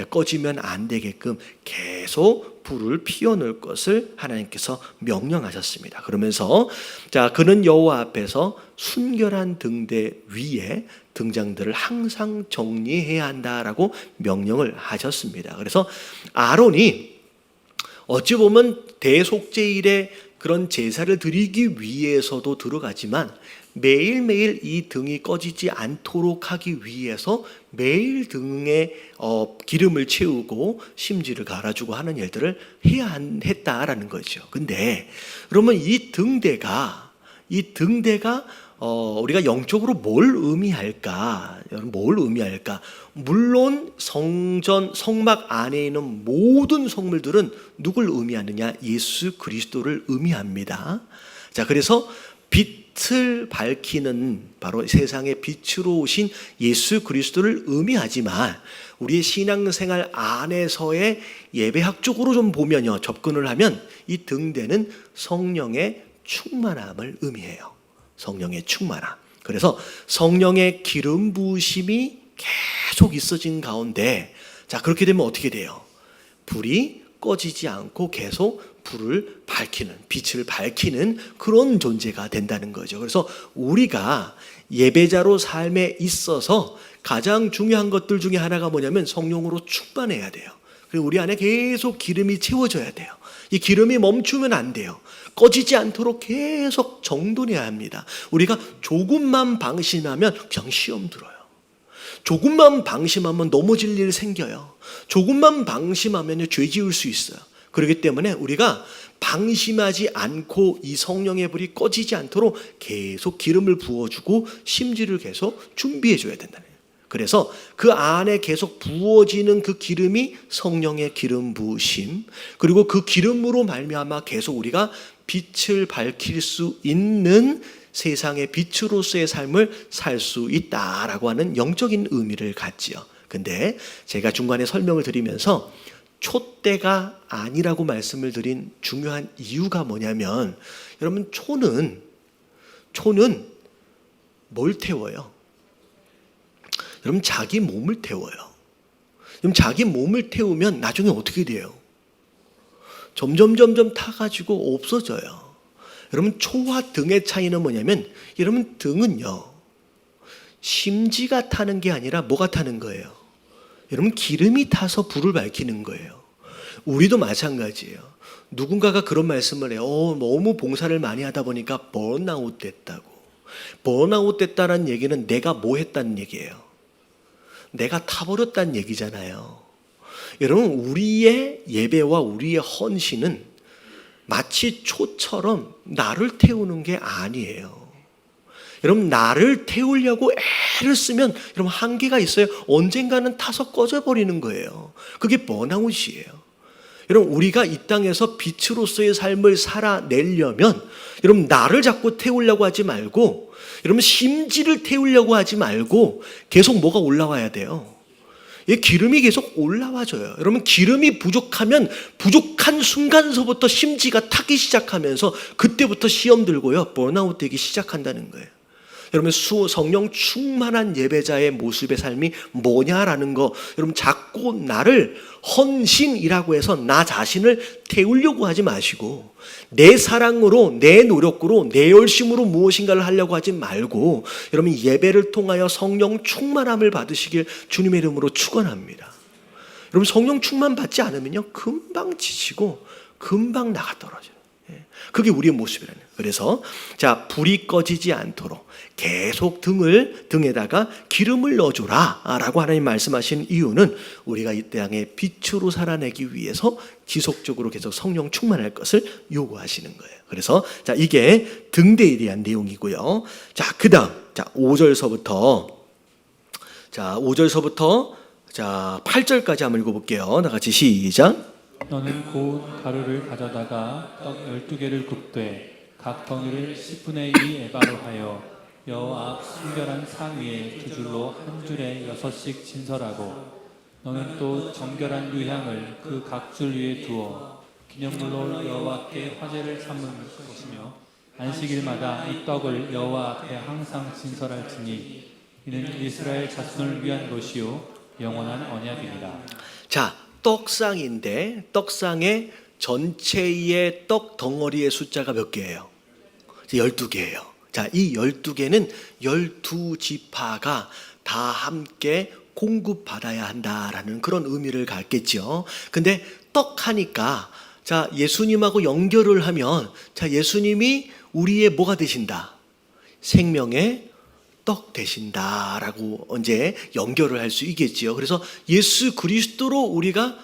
꺼지면 안 되게끔 계속 불을 피워놓을 것을 하나님께서 명령하셨습니다. 그러면서 자, 그는 여호와 앞에서 순결한 등대 위에 등장들을 항상 정리해야 한다라고 명령을 하셨습니다. 그래서 아론이 어찌 보면 대속죄일에 그런 제사를 드리기 위해서도 들어가지만, 매일매일 이 등이 꺼지지 않도록 하기 위해서 매일 등에 기름을 채우고 심지를 갈아주고 하는 일들을 했다라는 거죠. 근데 그러면 이 등대가 우리가 영적으로 뭘 의미할까? 여러분, 뭘 의미할까? 물론 성막 안에 있는 모든 성물들은 누굴 의미하느냐? 예수 그리스도를 의미합니다. 자, 그래서 빛을 밝히는, 바로 세상의 빛으로 오신 예수 그리스도를 의미하지만, 우리의 신앙생활 안에서의 예배학적으로 좀 보면요, 접근을 하면 이 등대는 성령의 충만함을 의미해요. 성령의 충만함. 그래서 성령의 기름 부으심이 계속 있어진 가운데, 자, 그렇게 되면 어떻게 돼요? 불이 꺼지지 않고 계속 불을 밝히는, 빛을 밝히는 그런 존재가 된다는 거죠. 그래서 우리가 예배자로 삶에 있어서 가장 중요한 것들 중에 하나가 뭐냐면 성령으로 충만해야 돼요. 그리고 우리 안에 계속 기름이 채워져야 돼요. 이 기름이 멈추면 안 돼요. 꺼지지 않도록 계속 정돈해야 합니다. 우리가 조금만 방심하면 그냥 시험 들어요. 조금만 방심하면 넘어질 일 생겨요. 조금만 방심하면 죄 지을 수 있어요. 그렇기 때문에 우리가 방심하지 않고 이 성령의 불이 꺼지지 않도록 계속 기름을 부어주고 심지를 계속 준비해줘야 된다는 거예요. 그래서 그 안에 계속 부어지는 그 기름이 성령의 기름 부으심, 그리고 그 기름으로 말미암아 계속 우리가 빛을 밝힐 수 있는 세상의 빛으로서의 삶을 살 수 있다라고 하는 영적인 의미를 갖지요. 근데 제가 중간에 설명을 드리면서 촛대가 아니라고 말씀을 드린 중요한 이유가 뭐냐면, 여러분, 초는 뭘 태워요? 여러분, 자기 몸을 태워요. 그럼 자기 몸을 태우면 나중에 어떻게 돼요? 점점 타가지고 없어져요. 여러분, 초와 등의 차이는 뭐냐면, 여러분, 등은요, 심지가 타는 게 아니라 뭐가 타는 거예요? 여러분, 기름이 타서 불을 밝히는 거예요. 우리도 마찬가지예요. 누군가가 그런 말씀을 해요. 너무 봉사를 많이 하다 보니까 번아웃 됐다고. 번아웃 됐다는 얘기는 내가 뭐 했다는 얘기예요? 내가 타버렸다는 얘기잖아요. 여러분, 우리의 예배와 우리의 헌신은 마치 초처럼 나를 태우는 게 아니에요. 여러분, 나를 태우려고 애를 쓰면 여러분 한계가 있어요. 언젠가는 타서 꺼져버리는 거예요. 그게 번아웃이에요. 여러분, 우리가 이 땅에서 빛으로서의 삶을 살아내려면 여러분, 나를 자꾸 태우려고 하지 말고, 여러분, 심지를 태우려고 하지 말고 계속 뭐가 올라와야 돼요? 이 기름이 계속 올라와줘요. 여러분, 기름이 부족하면 부족한 순간서부터 심지가 타기 시작하면서 그때부터 시험 들고요, 번아웃 되기 시작한다는 거예요. 여러분, 성령 충만한 예배자의 모습의 삶이 뭐냐라는 거, 여러분, 자꾸 나를 헌신이라고 해서 나 자신을 태우려고 하지 마시고, 내 사랑으로, 내 노력으로, 내 열심으로 무엇인가를 하려고 하지 말고, 여러분, 예배를 통하여 성령 충만함을 받으시길 주님의 이름으로 축원합니다. 여러분, 성령 충만 받지 않으면요, 금방 지치고 금방 나가 떨어져요. 그게 우리의 모습이라는 거예요. 그래서 자, 불이 꺼지지 않도록 계속 등에다가 기름을 넣어줘라 라고 하나님 말씀하신 이유는 우리가 이 땅에 빛으로 살아내기 위해서 지속적으로 계속 성령 충만할 것을 요구하시는 거예요. 그래서 자, 이게 등대에 대한 내용이고요. 자, 그 다음, 자, 5절서부터 8절까지 한번 읽어볼게요. 다 같이 시작. 너는 고운 가루를 가져다가 떡 12개를 굽되 각 덩이를 10분의 2 에바로 하여 여호와 앞 순결한 상 위에 두 줄로 한 줄에 6씩 진설하고, 너는 또 정결한 유향을 그 각 줄 위에 두어 기념물로 여호와께 화제를 삼는 것이며, 안식일마다 이 떡을 여호와 앞에 항상 진설할지니 이는 이스라엘 자손을 위한 것이요 영원한 언약이니라. 자, 떡상인데 떡상의 전체의 떡 덩어리의 숫자가 몇 개예요? 12개예요. 자, 이 12개는 12지파가 다 함께 공급받아야 한다라는 그런 의미를 갖겠죠. 근데 떡 하니까, 자, 예수님하고 연결을 하면, 자, 예수님이 우리의 뭐가 되신다? 생명의 떡 되신다라고 언제 연결을 할 수 있겠지요. 그래서 예수 그리스도로 우리가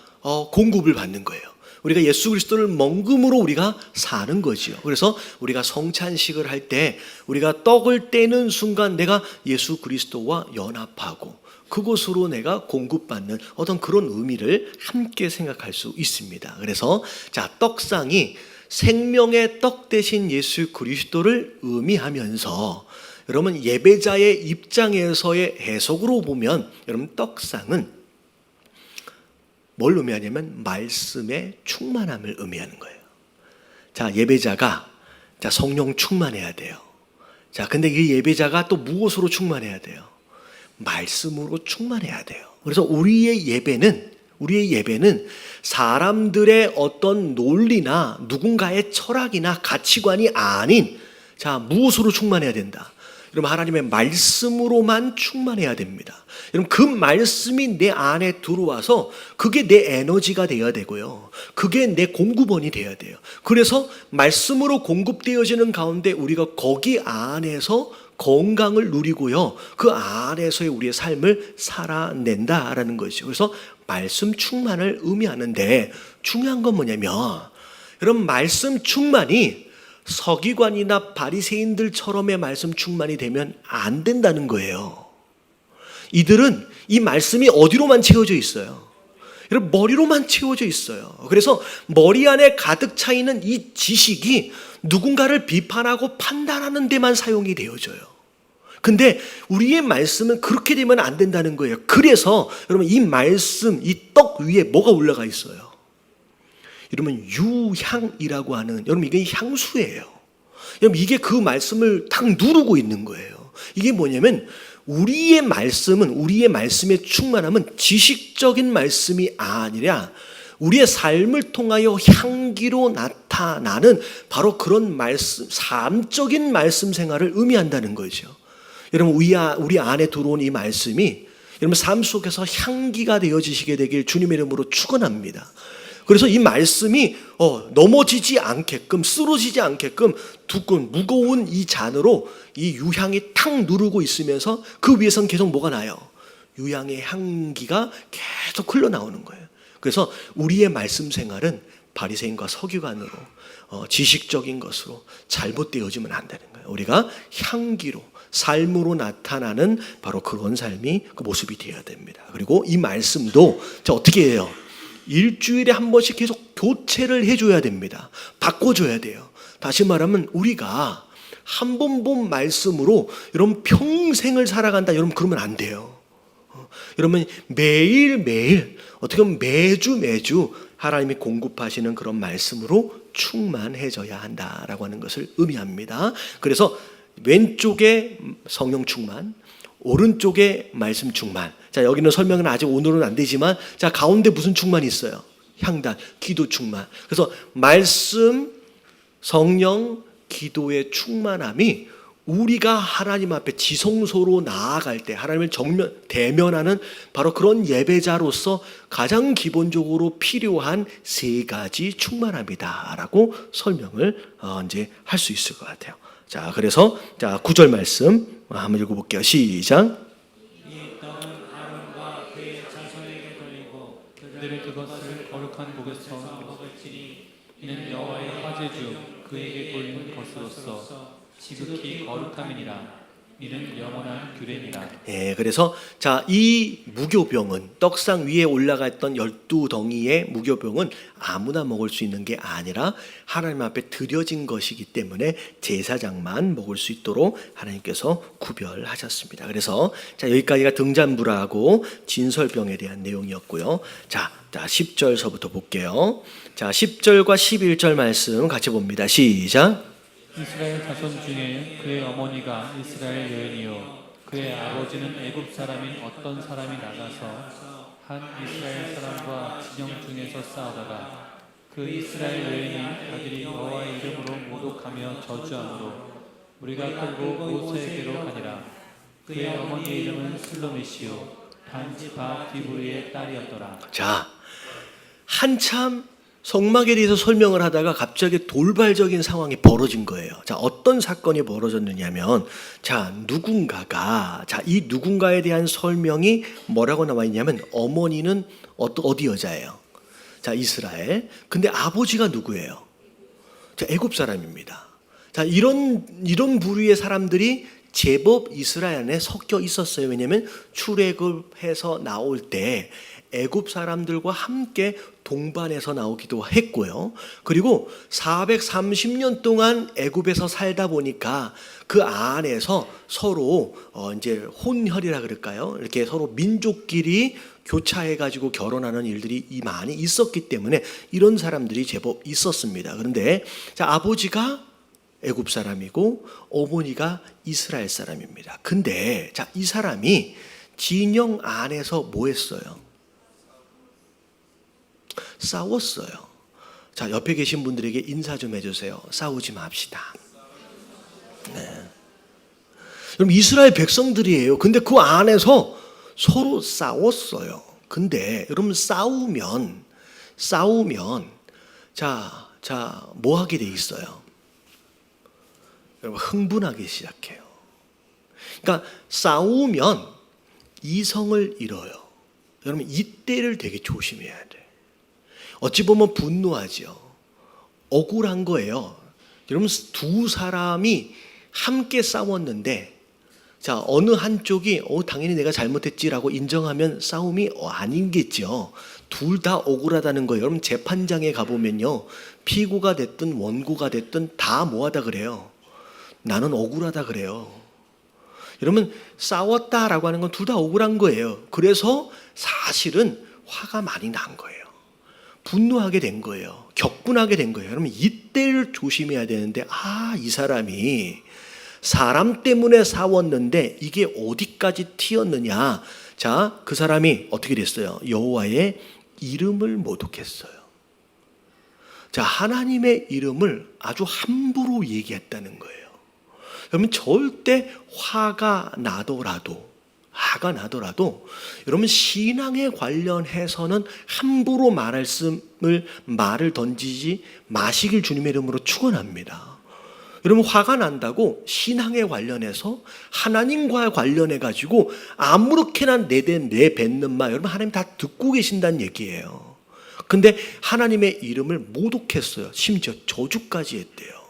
공급을 받는 거예요. 우리가 예수 그리스도를 먹음으로 우리가 사는 거지요. 그래서 우리가 성찬식을 할 때 우리가 떡을 떼는 순간 내가 예수 그리스도와 연합하고 그곳으로 내가 공급받는 어떤 그런 의미를 함께 생각할 수 있습니다. 그래서 자, 떡상이 생명의 떡 대신 예수 그리스도를 의미하면서, 여러분, 예배자의 입장에서의 해석으로 보면 여러분, 떡상은 뭘 의미하냐면 말씀의 충만함을 의미하는 거예요. 자, 예배자가 자, 성령 충만해야 돼요. 자, 근데 이 예배자가 또 무엇으로 충만해야 돼요? 말씀으로 충만해야 돼요. 그래서 우리의 예배는 사람들의 어떤 논리나 누군가의 철학이나 가치관이 아닌, 자, 무엇으로 충만해야 된다? 여러분, 하나님의 말씀으로만 충만해야 됩니다. 여러분, 그 말씀이 내 안에 들어와서 그게 내 에너지가 되어야 되고요. 그게 내 공급원이 되어야 돼요. 그래서 말씀으로 공급되어지는 가운데 우리가 거기 안에서 건강을 누리고요. 그 안에서의 우리의 삶을 살아낸다라는 것이죠. 그래서 말씀 충만을 의미하는데 중요한 건 뭐냐면, 여러분, 말씀 충만이 서기관이나 바리새인들처럼의 말씀 충만이 되면 안 된다는 거예요. 이들은 이 말씀이 어디로만 채워져 있어요? 여러분, 머리로만 채워져 있어요. 그래서 머리 안에 가득 차 있는 이 지식이 누군가를 비판하고 판단하는 데만 사용이 되어져요. 근데 우리의 말씀은 그렇게 되면 안 된다는 거예요. 그래서 여러분, 이 말씀, 이 떡 위에 뭐가 올라가 있어요? 여러분, 유향이라고 하는, 여러분, 이게 향수예요. 여러분, 이게 그 말씀을 딱 누르고 있는 거예요. 이게 뭐냐면, 우리의 말씀의 충만함은 지식적인 말씀이 아니라 우리의 삶을 통하여 향기로 나타나는 바로 그런 말씀, 삶적인 말씀 생활을 의미한다는 거죠. 여러분, 우리 안에 들어온 이 말씀이 여러분 삶 속에서 향기가 되어지시게 되길 주님의 이름으로 축원합니다. 그래서 이 말씀이 넘어지지 않게끔, 쓰러지지 않게끔 두꺼운 무거운 이 잔으로 이 유향이 탁 누르고 있으면서 그 위에선 계속 뭐가 나요? 유향의 향기가 계속 흘러나오는 거예요. 그래서 우리의 말씀 생활은 바리새인과 서기관으로 지식적인 것으로 잘못되어지면 안 되는 거예요. 우리가 향기로, 삶으로 나타나는 바로 그런 삶이, 그 모습이 되어야 됩니다. 그리고 이 말씀도 어떻게 해요? 일주일에 한 번씩 계속 교체를 해줘야 됩니다. 바꿔줘야 돼요. 다시 말하면 우리가 한 번 본 말씀으로 여러분 평생을 살아간다, 여러분 그러면 안 돼요. 여러분 매일매일, 어떻게 보면 매주 하나님이 공급하시는 그런 말씀으로 충만해져야 한다라고 하는 것을 의미합니다. 그래서 왼쪽에 성령 충만, 오른쪽에 말씀 충만. 자, 여기는 설명은 아직 오늘은 안 되지만, 자, 가운데 무슨 충만이 있어요? 향단, 기도 충만. 그래서 말씀, 성령, 기도의 충만함이 우리가 하나님 앞에 지성소로 나아갈 때 하나님을 대면하는 바로 그런 예배자로서 가장 기본적으로 필요한 세 가지 충만함이다라고 설명을 이제 할 수 있을 것 같아요. 자, 그래서 9절 말씀 한번 읽어볼게요. 시작. 이 떡은 아론과 그의 자손에게 돌리고 그들을 그것을 거룩한 곡에서 먹을지니 이는 여호와의 화제 중 그에게 돌리는 것으로서 지극히 거룩함이니라. 이는 영원한 규례니라. 예, 그래서 이 무교병은, 떡상 위에 올라가 있던 12덩이의 무교병은 아무나 먹을 수 있는 게 아니라 하나님 앞에 드려진 것이기 때문에 제사장만 먹을 수 있도록 하나님께서 구별하셨습니다. 그래서 여기까지가 등잔불하고 진설병에 대한 내용이었고요. 자, 10절서부터 볼게요. 자, 10절과 11절 말씀 같이 봅니다. 시작. 이스라엘 자손 중에 그의 어머니가 이스라엘 여인이요 그의 아버지는 애굽 사람인 어떤 사람이 나가서 한 이스라엘 사람과 진영 중에서 싸우다가 그 이스라엘 여인이 아들이 여호와의 이름으로 모독하며 저주함으로 우리가 끌고 모세에게로 가니라. 그의 어머니의 이름은 슬로미시요 단지바 디브리의 딸이었더라. 자, 한참 성막에 대해서 설명을 하다가 갑자기 돌발적인 상황이 벌어진 거예요. 자, 어떤 사건이 벌어졌느냐면, 누군가가, 이 누군가에 대한 설명이 뭐라고 나와 있냐면, 어머니는 어디 여자예요? 자, 이스라엘. 근데 아버지가 누구예요? 자, 애굽 사람입니다. 자, 이런 부류의 사람들이 제법 이스라엘 안에 섞여 있었어요. 왜냐하면 출애굽해서 나올 때 애굽 사람들과 함께 동반해서 나오기도 했고요. 그리고 430년 동안 애굽에서 살다 보니까 그 안에서 서로 이제 혼혈이라 그럴까요? 이렇게 서로 민족끼리 교차해가지고 결혼하는 일들이 많이 있었기 때문에 이런 사람들이 제법 있었습니다. 그런데 아버지가 애굽 사람이고 어머니가 이스라엘 사람입니다. 근데 자, 이 사람이 진영 안에서 뭐 했어요? 싸웠어요. 자, 옆에 계신 분들에게 인사 좀 해주세요. 싸우지 맙시다. 네. 그럼 이스라엘 백성들이에요. 근데 그 안에서 서로 싸웠어요. 근데 여러분 싸우면 뭐 하게 돼 있어요? 여러분 흥분하기 시작해요. 그러니까 싸우면 이성을 잃어요. 여러분 이때를 되게 조심해야 돼. 어찌 보면 분노하죠. 억울한 거예요. 여러분 두 사람이 함께 싸웠는데 자, 어느 한쪽이 당연히 내가 잘못했지라고 인정하면 싸움이 아니겠죠. 둘 다 억울하다는 거예요. 여러분 재판장에 가보면요, 피고가 됐든 원고가 됐든 다 뭐하다 그래요? 나는 억울하다 그래요. 여러분 싸웠다라고 하는 건 둘 다 억울한 거예요. 그래서 사실은 화가 많이 난 거예요. 분노하게 된 거예요. 격분하게 된 거예요. 여러분 이때를 조심해야 되는데 이 사람이 사람 때문에 싸웠는데 이게 어디까지 튀었느냐. 자, 그 사람이 어떻게 됐어요? 여호와의 이름을 모독했어요. 자, 하나님의 이름을 아주 함부로 얘기했다는 거예요. 여러분 절대 화가 나더라도 여러분 신앙에 관련해서는 함부로 말을 던지지 마시길 주님의 이름으로 축원합니다. 여러분 화가 난다고 신앙에 관련해서 하나님과 관련해 가지고 아무렇게나 내뱉는 말 여러분 하나님 다 듣고 계신다는 얘기예요. 근데 하나님의 이름을 모독했어요. 심지어 저주까지 했대요.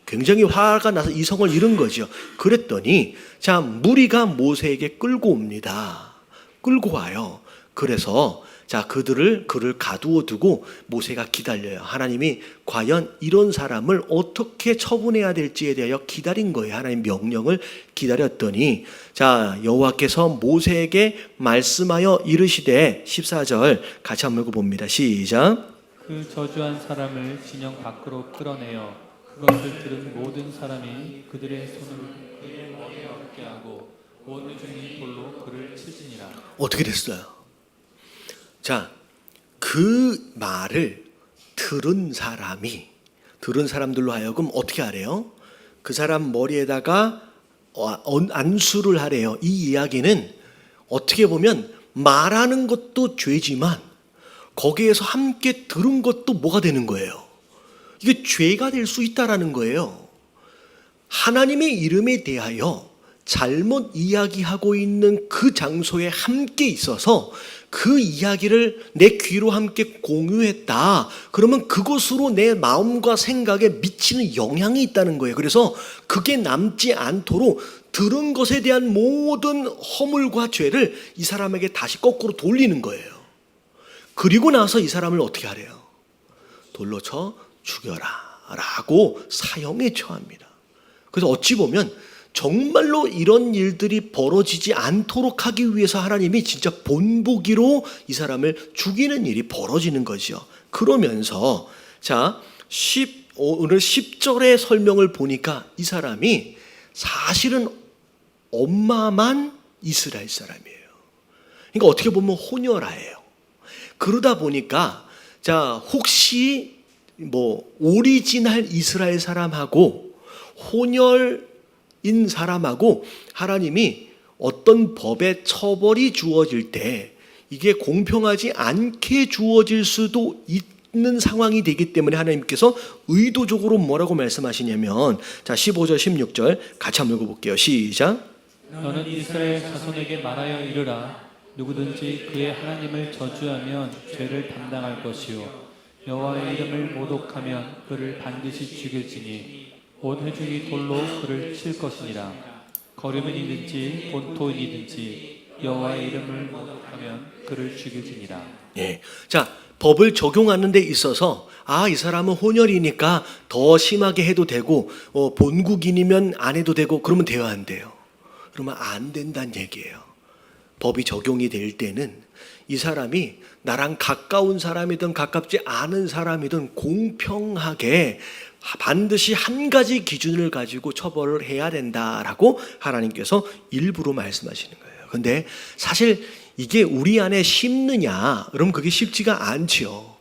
굉장히 화가 나서 이성을 잃은 거죠. 그랬더니 자, 무리가 모세에게 끌고 옵니다. 끌고 와요. 그래서 자, 그를 가두어 두고 모세가 기다려요. 하나님이 과연 이런 사람을 어떻게 처분해야 될지에 대하여 기다린 거예요. 하나님 명령을 기다렸더니 자, 여호와께서 모세에게 말씀하여 이르시되 14절 같이 한번 읽어봅니다. 시작. 그 저주한 사람을 진영 밖으로 끌어내어 그것을 들은 모든 사람이 그들의 손을 그의 머리에 얹게 하고 온 회중이 돌로 그를 치지니라. 어떻게 됐어요? 자, 그 말을 들은 사람들로 하여금 어떻게 하래요? 그 사람 머리에다가 안수를 하래요. 이 이야기는 어떻게 보면 말하는 것도 죄지만 거기에서 함께 들은 것도 뭐가 되는 거예요? 이게 죄가 될 수 있다라는 거예요. 하나님의 이름에 대하여 잘못 이야기하고 있는 그 장소에 함께 있어서 그 이야기를 내 귀로 함께 공유했다. 그러면 그것으로 내 마음과 생각에 미치는 영향이 있다는 거예요. 그래서 그게 남지 않도록 들은 것에 대한 모든 허물과 죄를 이 사람에게 다시 거꾸로 돌리는 거예요. 그리고 나서 이 사람을 어떻게 하래요? 돌로 쳐 죽여라 라고 사형에 처합니다. 그래서 어찌 보면 정말로 이런 일들이 벌어지지 않도록 하기 위해서 하나님이 진짜 본보기로 이 사람을 죽이는 일이 벌어지는 거죠. 그러면서 자, 오늘 10절의 설명을 보니까 이 사람이 사실은 엄마만 이스라엘 사람이에요. 그러니까 어떻게 보면 혼혈아예요. 그러다 보니까 자, 혹시 오리지널 이스라엘 사람하고 혼혈인 사람하고 하나님이 어떤 법의 처벌이 주어질 때 이게 공평하지 않게 주어질 수도 있는 상황이 되기 때문에 하나님께서 의도적으로 뭐라고 말씀하시냐면 자, 15절 16절 같이 한번 읽어볼게요. 시작. 너는 이스라엘 자손에게 말하여 이르라. 누구든지 그의 하나님을 저주하면 죄를 담당할 것이요 여호와의 이름을 모독하면 그를 반드시 죽일지니 온 회중이 돌로 그를 칠 것이니라. 거류민이든지 본토인이든지 여호와의 이름을 모독하면 그를 죽일지니라. 예. 자, 법을 적용하는 데 있어서 이 사람은 혼혈이니까 더 심하게 해도 되고 본국인이면 안 해도 되고 그러면 돼야 안 돼요. 그러면 안 된다는 얘기예요. 법이 적용이 될 때는 이 사람이 나랑 가까운 사람이든 가깝지 않은 사람이든 공평하게 반드시 한 가지 기준을 가지고 처벌을 해야 된다라고 하나님께서 일부러 말씀하시는 거예요. 근데 사실 이게 우리 안에 심느냐? 그럼 그게 쉽지가 않지요.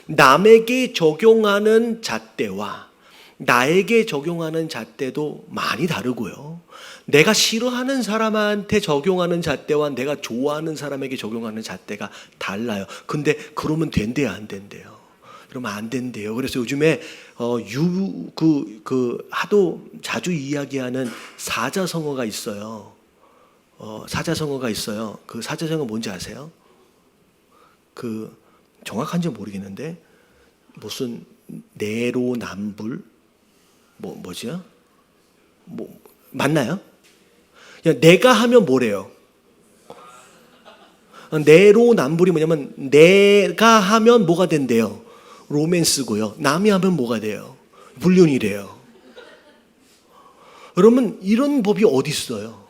남에게 적용하는 잣대와 나에게 적용하는 잣대도 많이 다르고요. 내가 싫어하는 사람한테 적용하는 잣대와 내가 좋아하는 사람에게 적용하는 잣대가 달라요. 근데 그러면 된대요, 안 된대요? 그러면 안 된대요. 그래서 요즘에 하도 자주 이야기하는 사자성어가 있어요. 사자성어가 있어요. 그 사자성어 뭔지 아세요? 그 정확한지 모르겠는데 무슨 내로남불 뭐죠? 맞나요? 그냥 내가 하면 뭐래요? 내로남불이 뭐냐면 내가 하면 뭐가 된대요? 로맨스고요. 남이 하면 뭐가 돼요? 불륜이래요. 여러분 이런 법이 어디 있어요?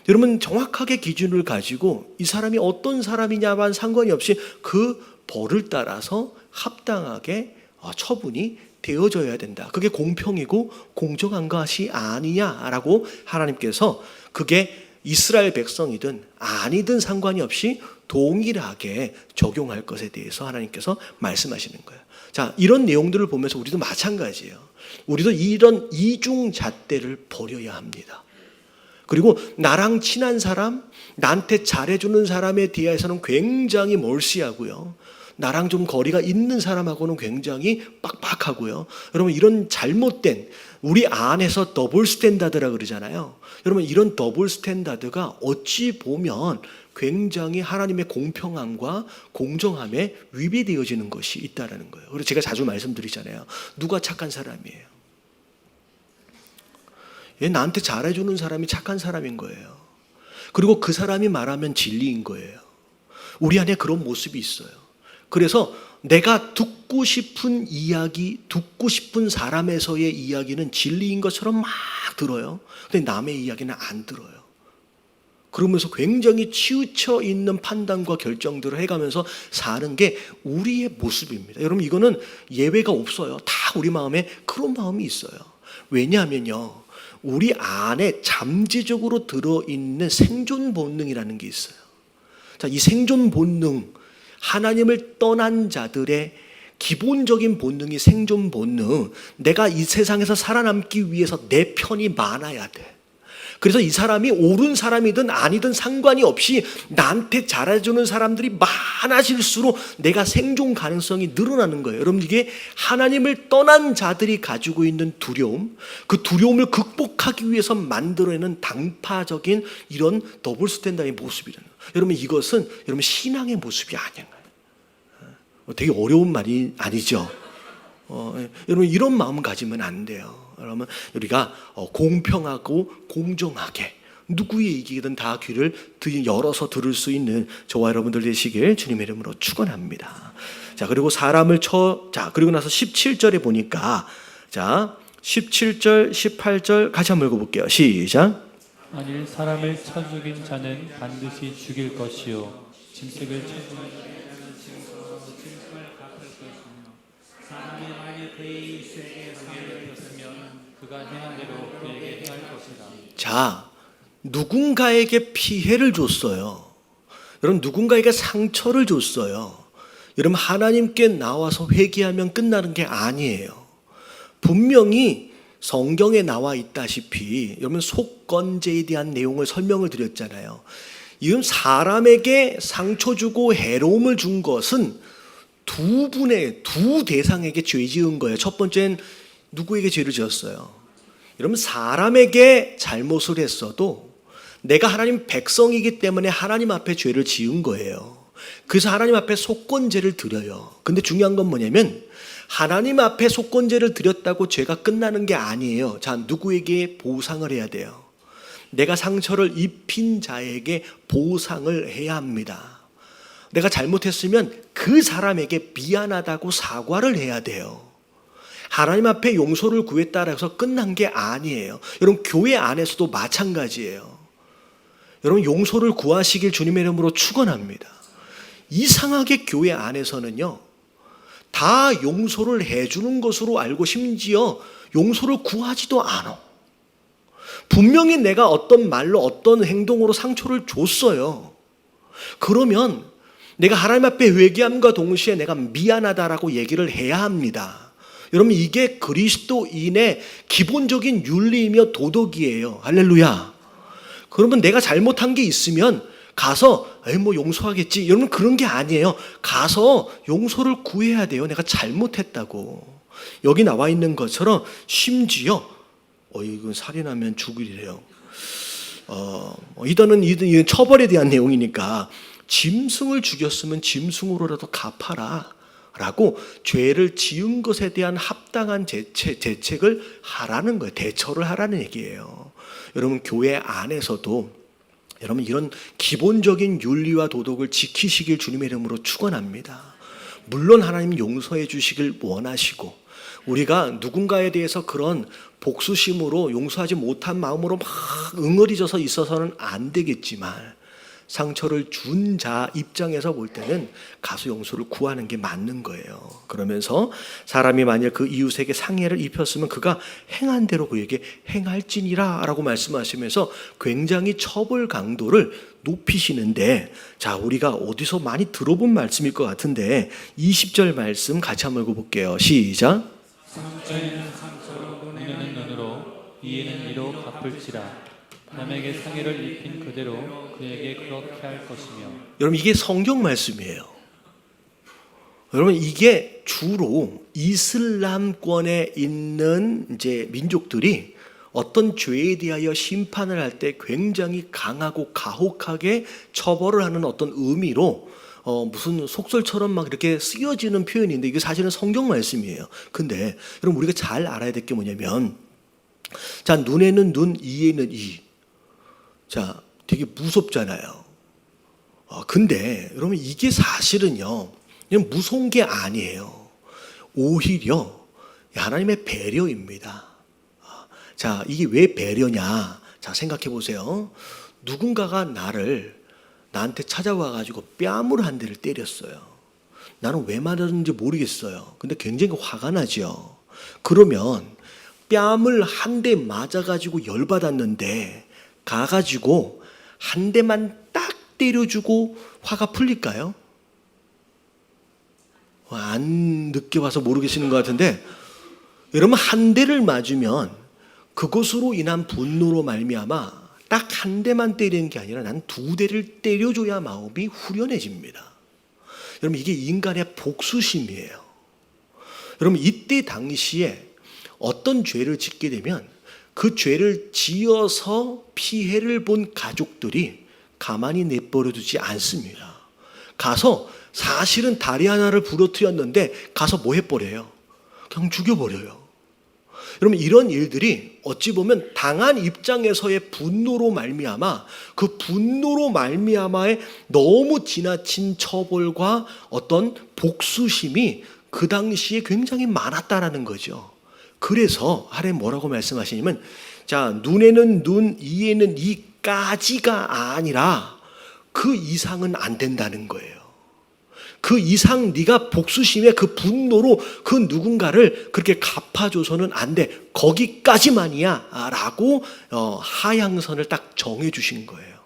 여러분 정확하게 기준을 가지고 이 사람이 어떤 사람이냐만 상관이 없이 그 벌을 따라서 합당하게 처분이 되어져야 된다. 그게 공평이고 공정한 것이 아니냐라고 하나님께서 그게 이스라엘 백성이든 아니든 상관이 없이 동일하게 적용할 것에 대해서 하나님께서 말씀하시는 거예요. 자, 이런 내용들을 보면서 우리도 마찬가지예요. 우리도 이런 이중잣대를 버려야 합니다. 그리고 나랑 친한 사람, 나한테 잘해주는 사람에 대해서는 굉장히 멀시하고요. 나랑 좀 거리가 있는 사람하고는 굉장히 빡빡하고요. 여러분 이런 잘못된 우리 안에서 더블 스탠다드라 그러잖아요. 여러분 이런 더블 스탠다드가 어찌 보면 굉장히 하나님의 공평함과 공정함에 위배되어지는 것이 있다라는 거예요. 그래서 제가 자주 말씀드리잖아요. 누가 착한 사람이에요? 나한테 잘해주는 사람이 착한 사람인 거예요. 그리고 그 사람이 말하면 진리인 거예요. 우리 안에 그런 모습이 있어요. 그래서 내가 듣고 싶은 이야기, 듣고 싶은 사람에서의 이야기는 진리인 것처럼 막 들어요. 근데 남의 이야기는 안 들어요. 그러면서 굉장히 치우쳐 있는 판단과 결정들을 해가면서 사는 게 우리의 모습입니다. 여러분 이거는 예외가 없어요. 다 우리 마음에 그런 마음이 있어요. 왜냐하면요. 우리 안에 잠재적으로 들어있는 생존 본능이라는 게 있어요. 자, 이 생존 본능, 하나님을 떠난 자들의 기본적인 본능이 생존 본능. 내가 이 세상에서 살아남기 위해서 내 편이 많아야 돼. 그래서 이 사람이 옳은 사람이든 아니든 상관이 없이 나한테 잘해주는 사람들이 많아질수록 내가 생존 가능성이 늘어나는 거예요. 여러분 이게 하나님을 떠난 자들이 가지고 있는 두려움, 그 두려움을 극복하기 위해서 만들어내는 당파적인 이런 더블 스탠다드의 모습이라는 거예요. 여러분 이것은 여러분 신앙의 모습이 아닌가요? 되게 어려운 말이 아니죠. 여러분 이런 마음 가지면 안 돼요. 여러분 우리가 공평하고 공정하게 누구의 얘기든 다 귀를 열어서 들을 수 있는 저와 여러분들 되시길 주님의 이름으로 축원합니다. 자, 그리고 사람을 그리고 나서 17절에 보니까 자, 17절, 18절 같이 한번 읽어볼게요. 시작. 만일 사람을 쳐 죽인 자는 반드시 죽일 것이요 짐승을 쳐 죽인 자는 짐승을 갚을 것이며 사람이 만일 그의 일생에 피해를 입었으면 그가 행한 대로 그에게 행할 것이다. 자, 누군가에게 피해를 줬어요. 여러분 누군가에게 상처를 줬어요. 여러분 하나님께 나와서 회개하면 끝나는 게 아니에요. 분명히 성경에 나와 있다시피 여러분 속건제에 대한 내용을 설명을 드렸잖아요. 이건 사람에게 상처 주고 해로움을 준 것은 두 대상에게 죄 지은 거예요. 첫 번째는 누구에게 죄를 지었어요? 여러분 사람에게 잘못을 했어도 내가 하나님 백성이기 때문에 하나님 앞에 죄를 지은 거예요. 그래서 하나님 앞에 속건제를 드려요. 근데 중요한 건 뭐냐면 하나님 앞에 속건제를 드렸다고 죄가 끝나는 게 아니에요. 자, 누구에게 보상을 해야 돼요? 내가 상처를 입힌 자에게 보상을 해야 합니다. 내가 잘못했으면 그 사람에게 미안하다고 사과를 해야 돼요. 하나님 앞에 용서를 구했다고 해서 끝난 게 아니에요. 여러분 교회 안에서도 마찬가지예요. 여러분 용서를 구하시길 주님의 이름으로 축원합니다. 이상하게 교회 안에서는요, 다 용서를 해주는 것으로 알고 심지어 용서를 구하지도 않아. 분명히 내가 어떤 말로 어떤 행동으로 상처를 줬어요. 그러면 내가 하나님 앞에 회개함과 동시에 내가 미안하다라고 얘기를 해야 합니다. 여러분 이게 그리스도인의 기본적인 윤리이며 도덕이에요. 할렐루야. 그러면 내가 잘못한 게 있으면 가서 뭐 용서하겠지. 여러분 그런 게 아니에요. 가서 용서를 구해야 돼요. 내가 잘못했다고. 여기 나와 있는 것처럼 심지어 이건 살인하면 죽으리래요. 이거는 처벌에 대한 내용이니까 짐승을 죽였으면 짐승으로라도 갚아라 라고 죄를 지은 것에 대한 합당한 대책을 하라는 거예요. 대처를 하라는 얘기예요. 여러분 교회 안에서도 여러분 이런 기본적인 윤리와 도덕을 지키시길 주님의 이름으로 축원합니다. 물론 하나님 용서해 주시길 원하시고 우리가 누군가에 대해서 그런 복수심으로 용서하지 못한 마음으로 막 응어리져서 있어서는 안 되겠지만 상처를 준 자 입장에서 볼 때는 가서 용서를 구하는 게 맞는 거예요. 그러면서 사람이 만약 그 이웃에게 상해를 입혔으면 그가 행한 대로 그에게 행할지니라 라고 말씀하시면서 굉장히 처벌 강도를 높이시는데, 자 우리가 어디서 많이 들어본 말씀일 것 같은데 20절 말씀 같이 한번 읽어볼게요. 시작. 상처에는 상처로, 눈에는 눈으로, 이에는 이로 갚을지라. 남에게 상해를 입힌 그대로 그에게 그렇게 할 것이며. 여러분 이게 성경 말씀이에요. 여러분 이게 주로 이슬람권에 있는 이제 민족들이 어떤 죄에 대하여 심판을 할 때 굉장히 강하고 가혹하게 처벌을 하는 어떤 의미로 무슨 속설처럼 막 이렇게 쓰여지는 표현인데 이게 사실은 성경 말씀이에요. 근데 여러분 우리가 잘 알아야 될 게 뭐냐면, 자 눈에는 눈, 이에는 이. 자 되게 무섭잖아요. 근데 여러분 이게 사실은요 그냥 무서운 게 아니에요. 오히려 하나님의 배려입니다. 자 이게 왜 배려냐? 자 생각해 보세요. 누군가가 나한테 찾아와 가지고 뺨으로 한 대를 때렸어요. 나는 왜 맞았는지 모르겠어요. 근데 굉장히 화가 나죠. 그러면 뺨을 한 대 맞아 가지고 열받았는데 가가지고 한 대만 딱 때려주고 화가 풀릴까요? 안 늦게 와서 모르겠는 것 같은데, 여러분 한 대를 맞으면 그것으로 인한 분노로 말미암아 딱 한 대만 때리는 게 아니라 난 두 대를 때려줘야 마음이 후련해집니다. 여러분 이게 인간의 복수심이에요. 여러분 이때 당시에 어떤 죄를 짓게 되면 그 죄를 지어서 피해를 본 가족들이 가만히 내버려 두지 않습니다. 가서 사실은 다리 하나를 부러뜨렸는데 가서 뭐 해버려요? 그냥 죽여버려요. 여러분 이런 일들이 어찌 보면 당한 입장에서의 분노로 말미암아 그 분노로 말미암아의 너무 지나친 처벌과 어떤 복수심이 그 당시에 굉장히 많았다라는 거죠. 그래서 하나님 뭐라고 말씀하시냐면, 자 눈에는 눈, 이에는 이까지가 아니라 그 이상은 안 된다는 거예요. 그 이상 네가 복수심에 그 분노로 그 누군가를 그렇게 갚아줘서는 안 돼. 거기까지만이야 라고 하향선을 딱 정해 주신 거예요.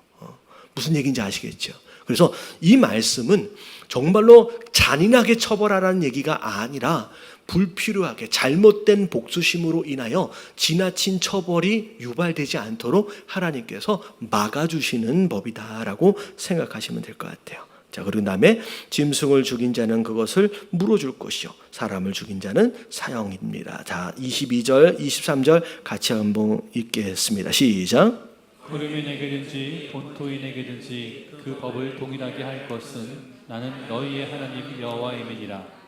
무슨 얘기인지 아시겠죠? 그래서 이 말씀은 정말로 잔인하게 처벌하라는 얘기가 아니라 불필요하게 잘못된 복수심으로 인하여 지나친 처벌이 유발되지 않도록 하나님께서 막아주시는 법이다라고 생각하시면 될 것 같아요. 자, 그리고 다음에 짐승을 죽인 자는 그것을 물어줄 것이요 사람을 죽인 자는 사형입니다. 자, 22절, 23절 같이 한번 읽겠습니다. 시작. 구름인에게든지 본토인에게든지 그 법을 동일하게 할 것은 나는 너희의 하나님 여호와임이니라.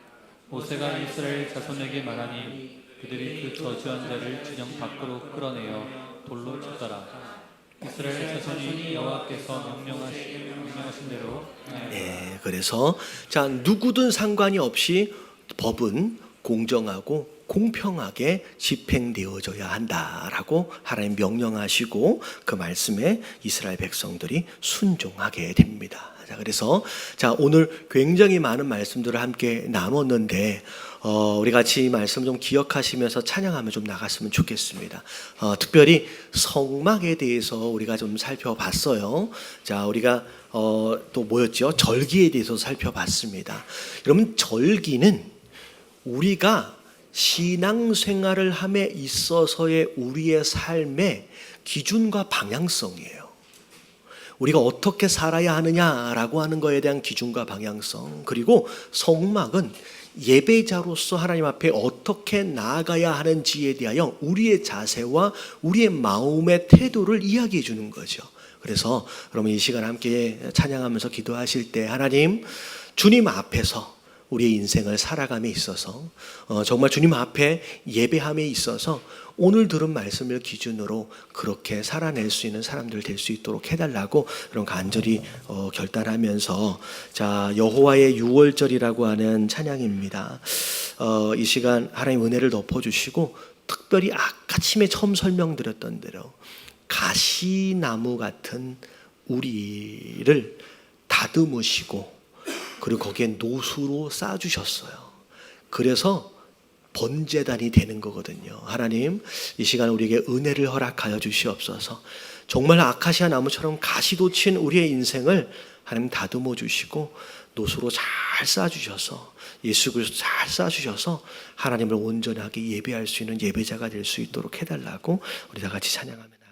모세가 이스라엘 자손에게 말하니 그들이 그 저주한 자를 진영 밖으로 끌어내어 돌로 쳤더라. 이스라엘 자손이 여호와께서 명령하신 대로. 네, 그래서 자 누구든 상관이 없이 법은 공정하고 공평하게 집행되어져야 한다라고 하나님 명령하시고 그 말씀에 이스라엘 백성들이 순종하게 됩니다. 자, 그래서 오늘 굉장히 많은 말씀들을 함께 나눴는데 우리 같이 이 말씀 좀 기억하시면서 찬양하며 좀 나갔으면 좋겠습니다. 특별히 성막에 대해서 우리가 좀 살펴봤어요. 자, 우리가 또 뭐였죠? 절기에 대해서 살펴봤습니다. 여러분, 절기는 우리가 신앙생활을 함에 있어서의 우리의 삶의 기준과 방향성이에요. 우리가 어떻게 살아야 하느냐라고 하는 것에 대한 기준과 방향성, 그리고 성막은 예배자로서 하나님 앞에 어떻게 나아가야 하는지에 대하여 우리의 자세와 우리의 마음의 태도를 이야기해 주는 거죠. 그래서 여러분 이 시간 함께 찬양하면서 기도하실 때 하나님, 주님 앞에서 우리의 인생을 살아감에 있어서 정말 주님 앞에 예배함에 있어서 오늘 들은 말씀을 기준으로 그렇게 살아낼 수 있는 사람들 될 수 있도록 해달라고 그런 간절히 결단하면서, 자, 여호와의 유월절이라고 하는 찬양입니다. 이 시간 하나님 은혜를 덮어주시고 특별히 아침에 처음 설명드렸던 대로 가시나무 같은 우리를 다듬으시고 그리고 거기에 노수로 쌓아주셨어요. 그래서 번제단이 되는 거거든요. 하나님, 이 시간 우리에게 은혜를 허락하여 주시옵소서. 정말 아카시아 나무처럼 가시돋친 우리의 인생을 하나님 다듬어 주시고 노수로 잘 쌓아주셔서 예수 그리스도 잘 쌓아주셔서 하나님을 온전하게 예배할 수 있는 예배자가 될 수 있도록 해달라고 우리 다 같이 찬양합니다.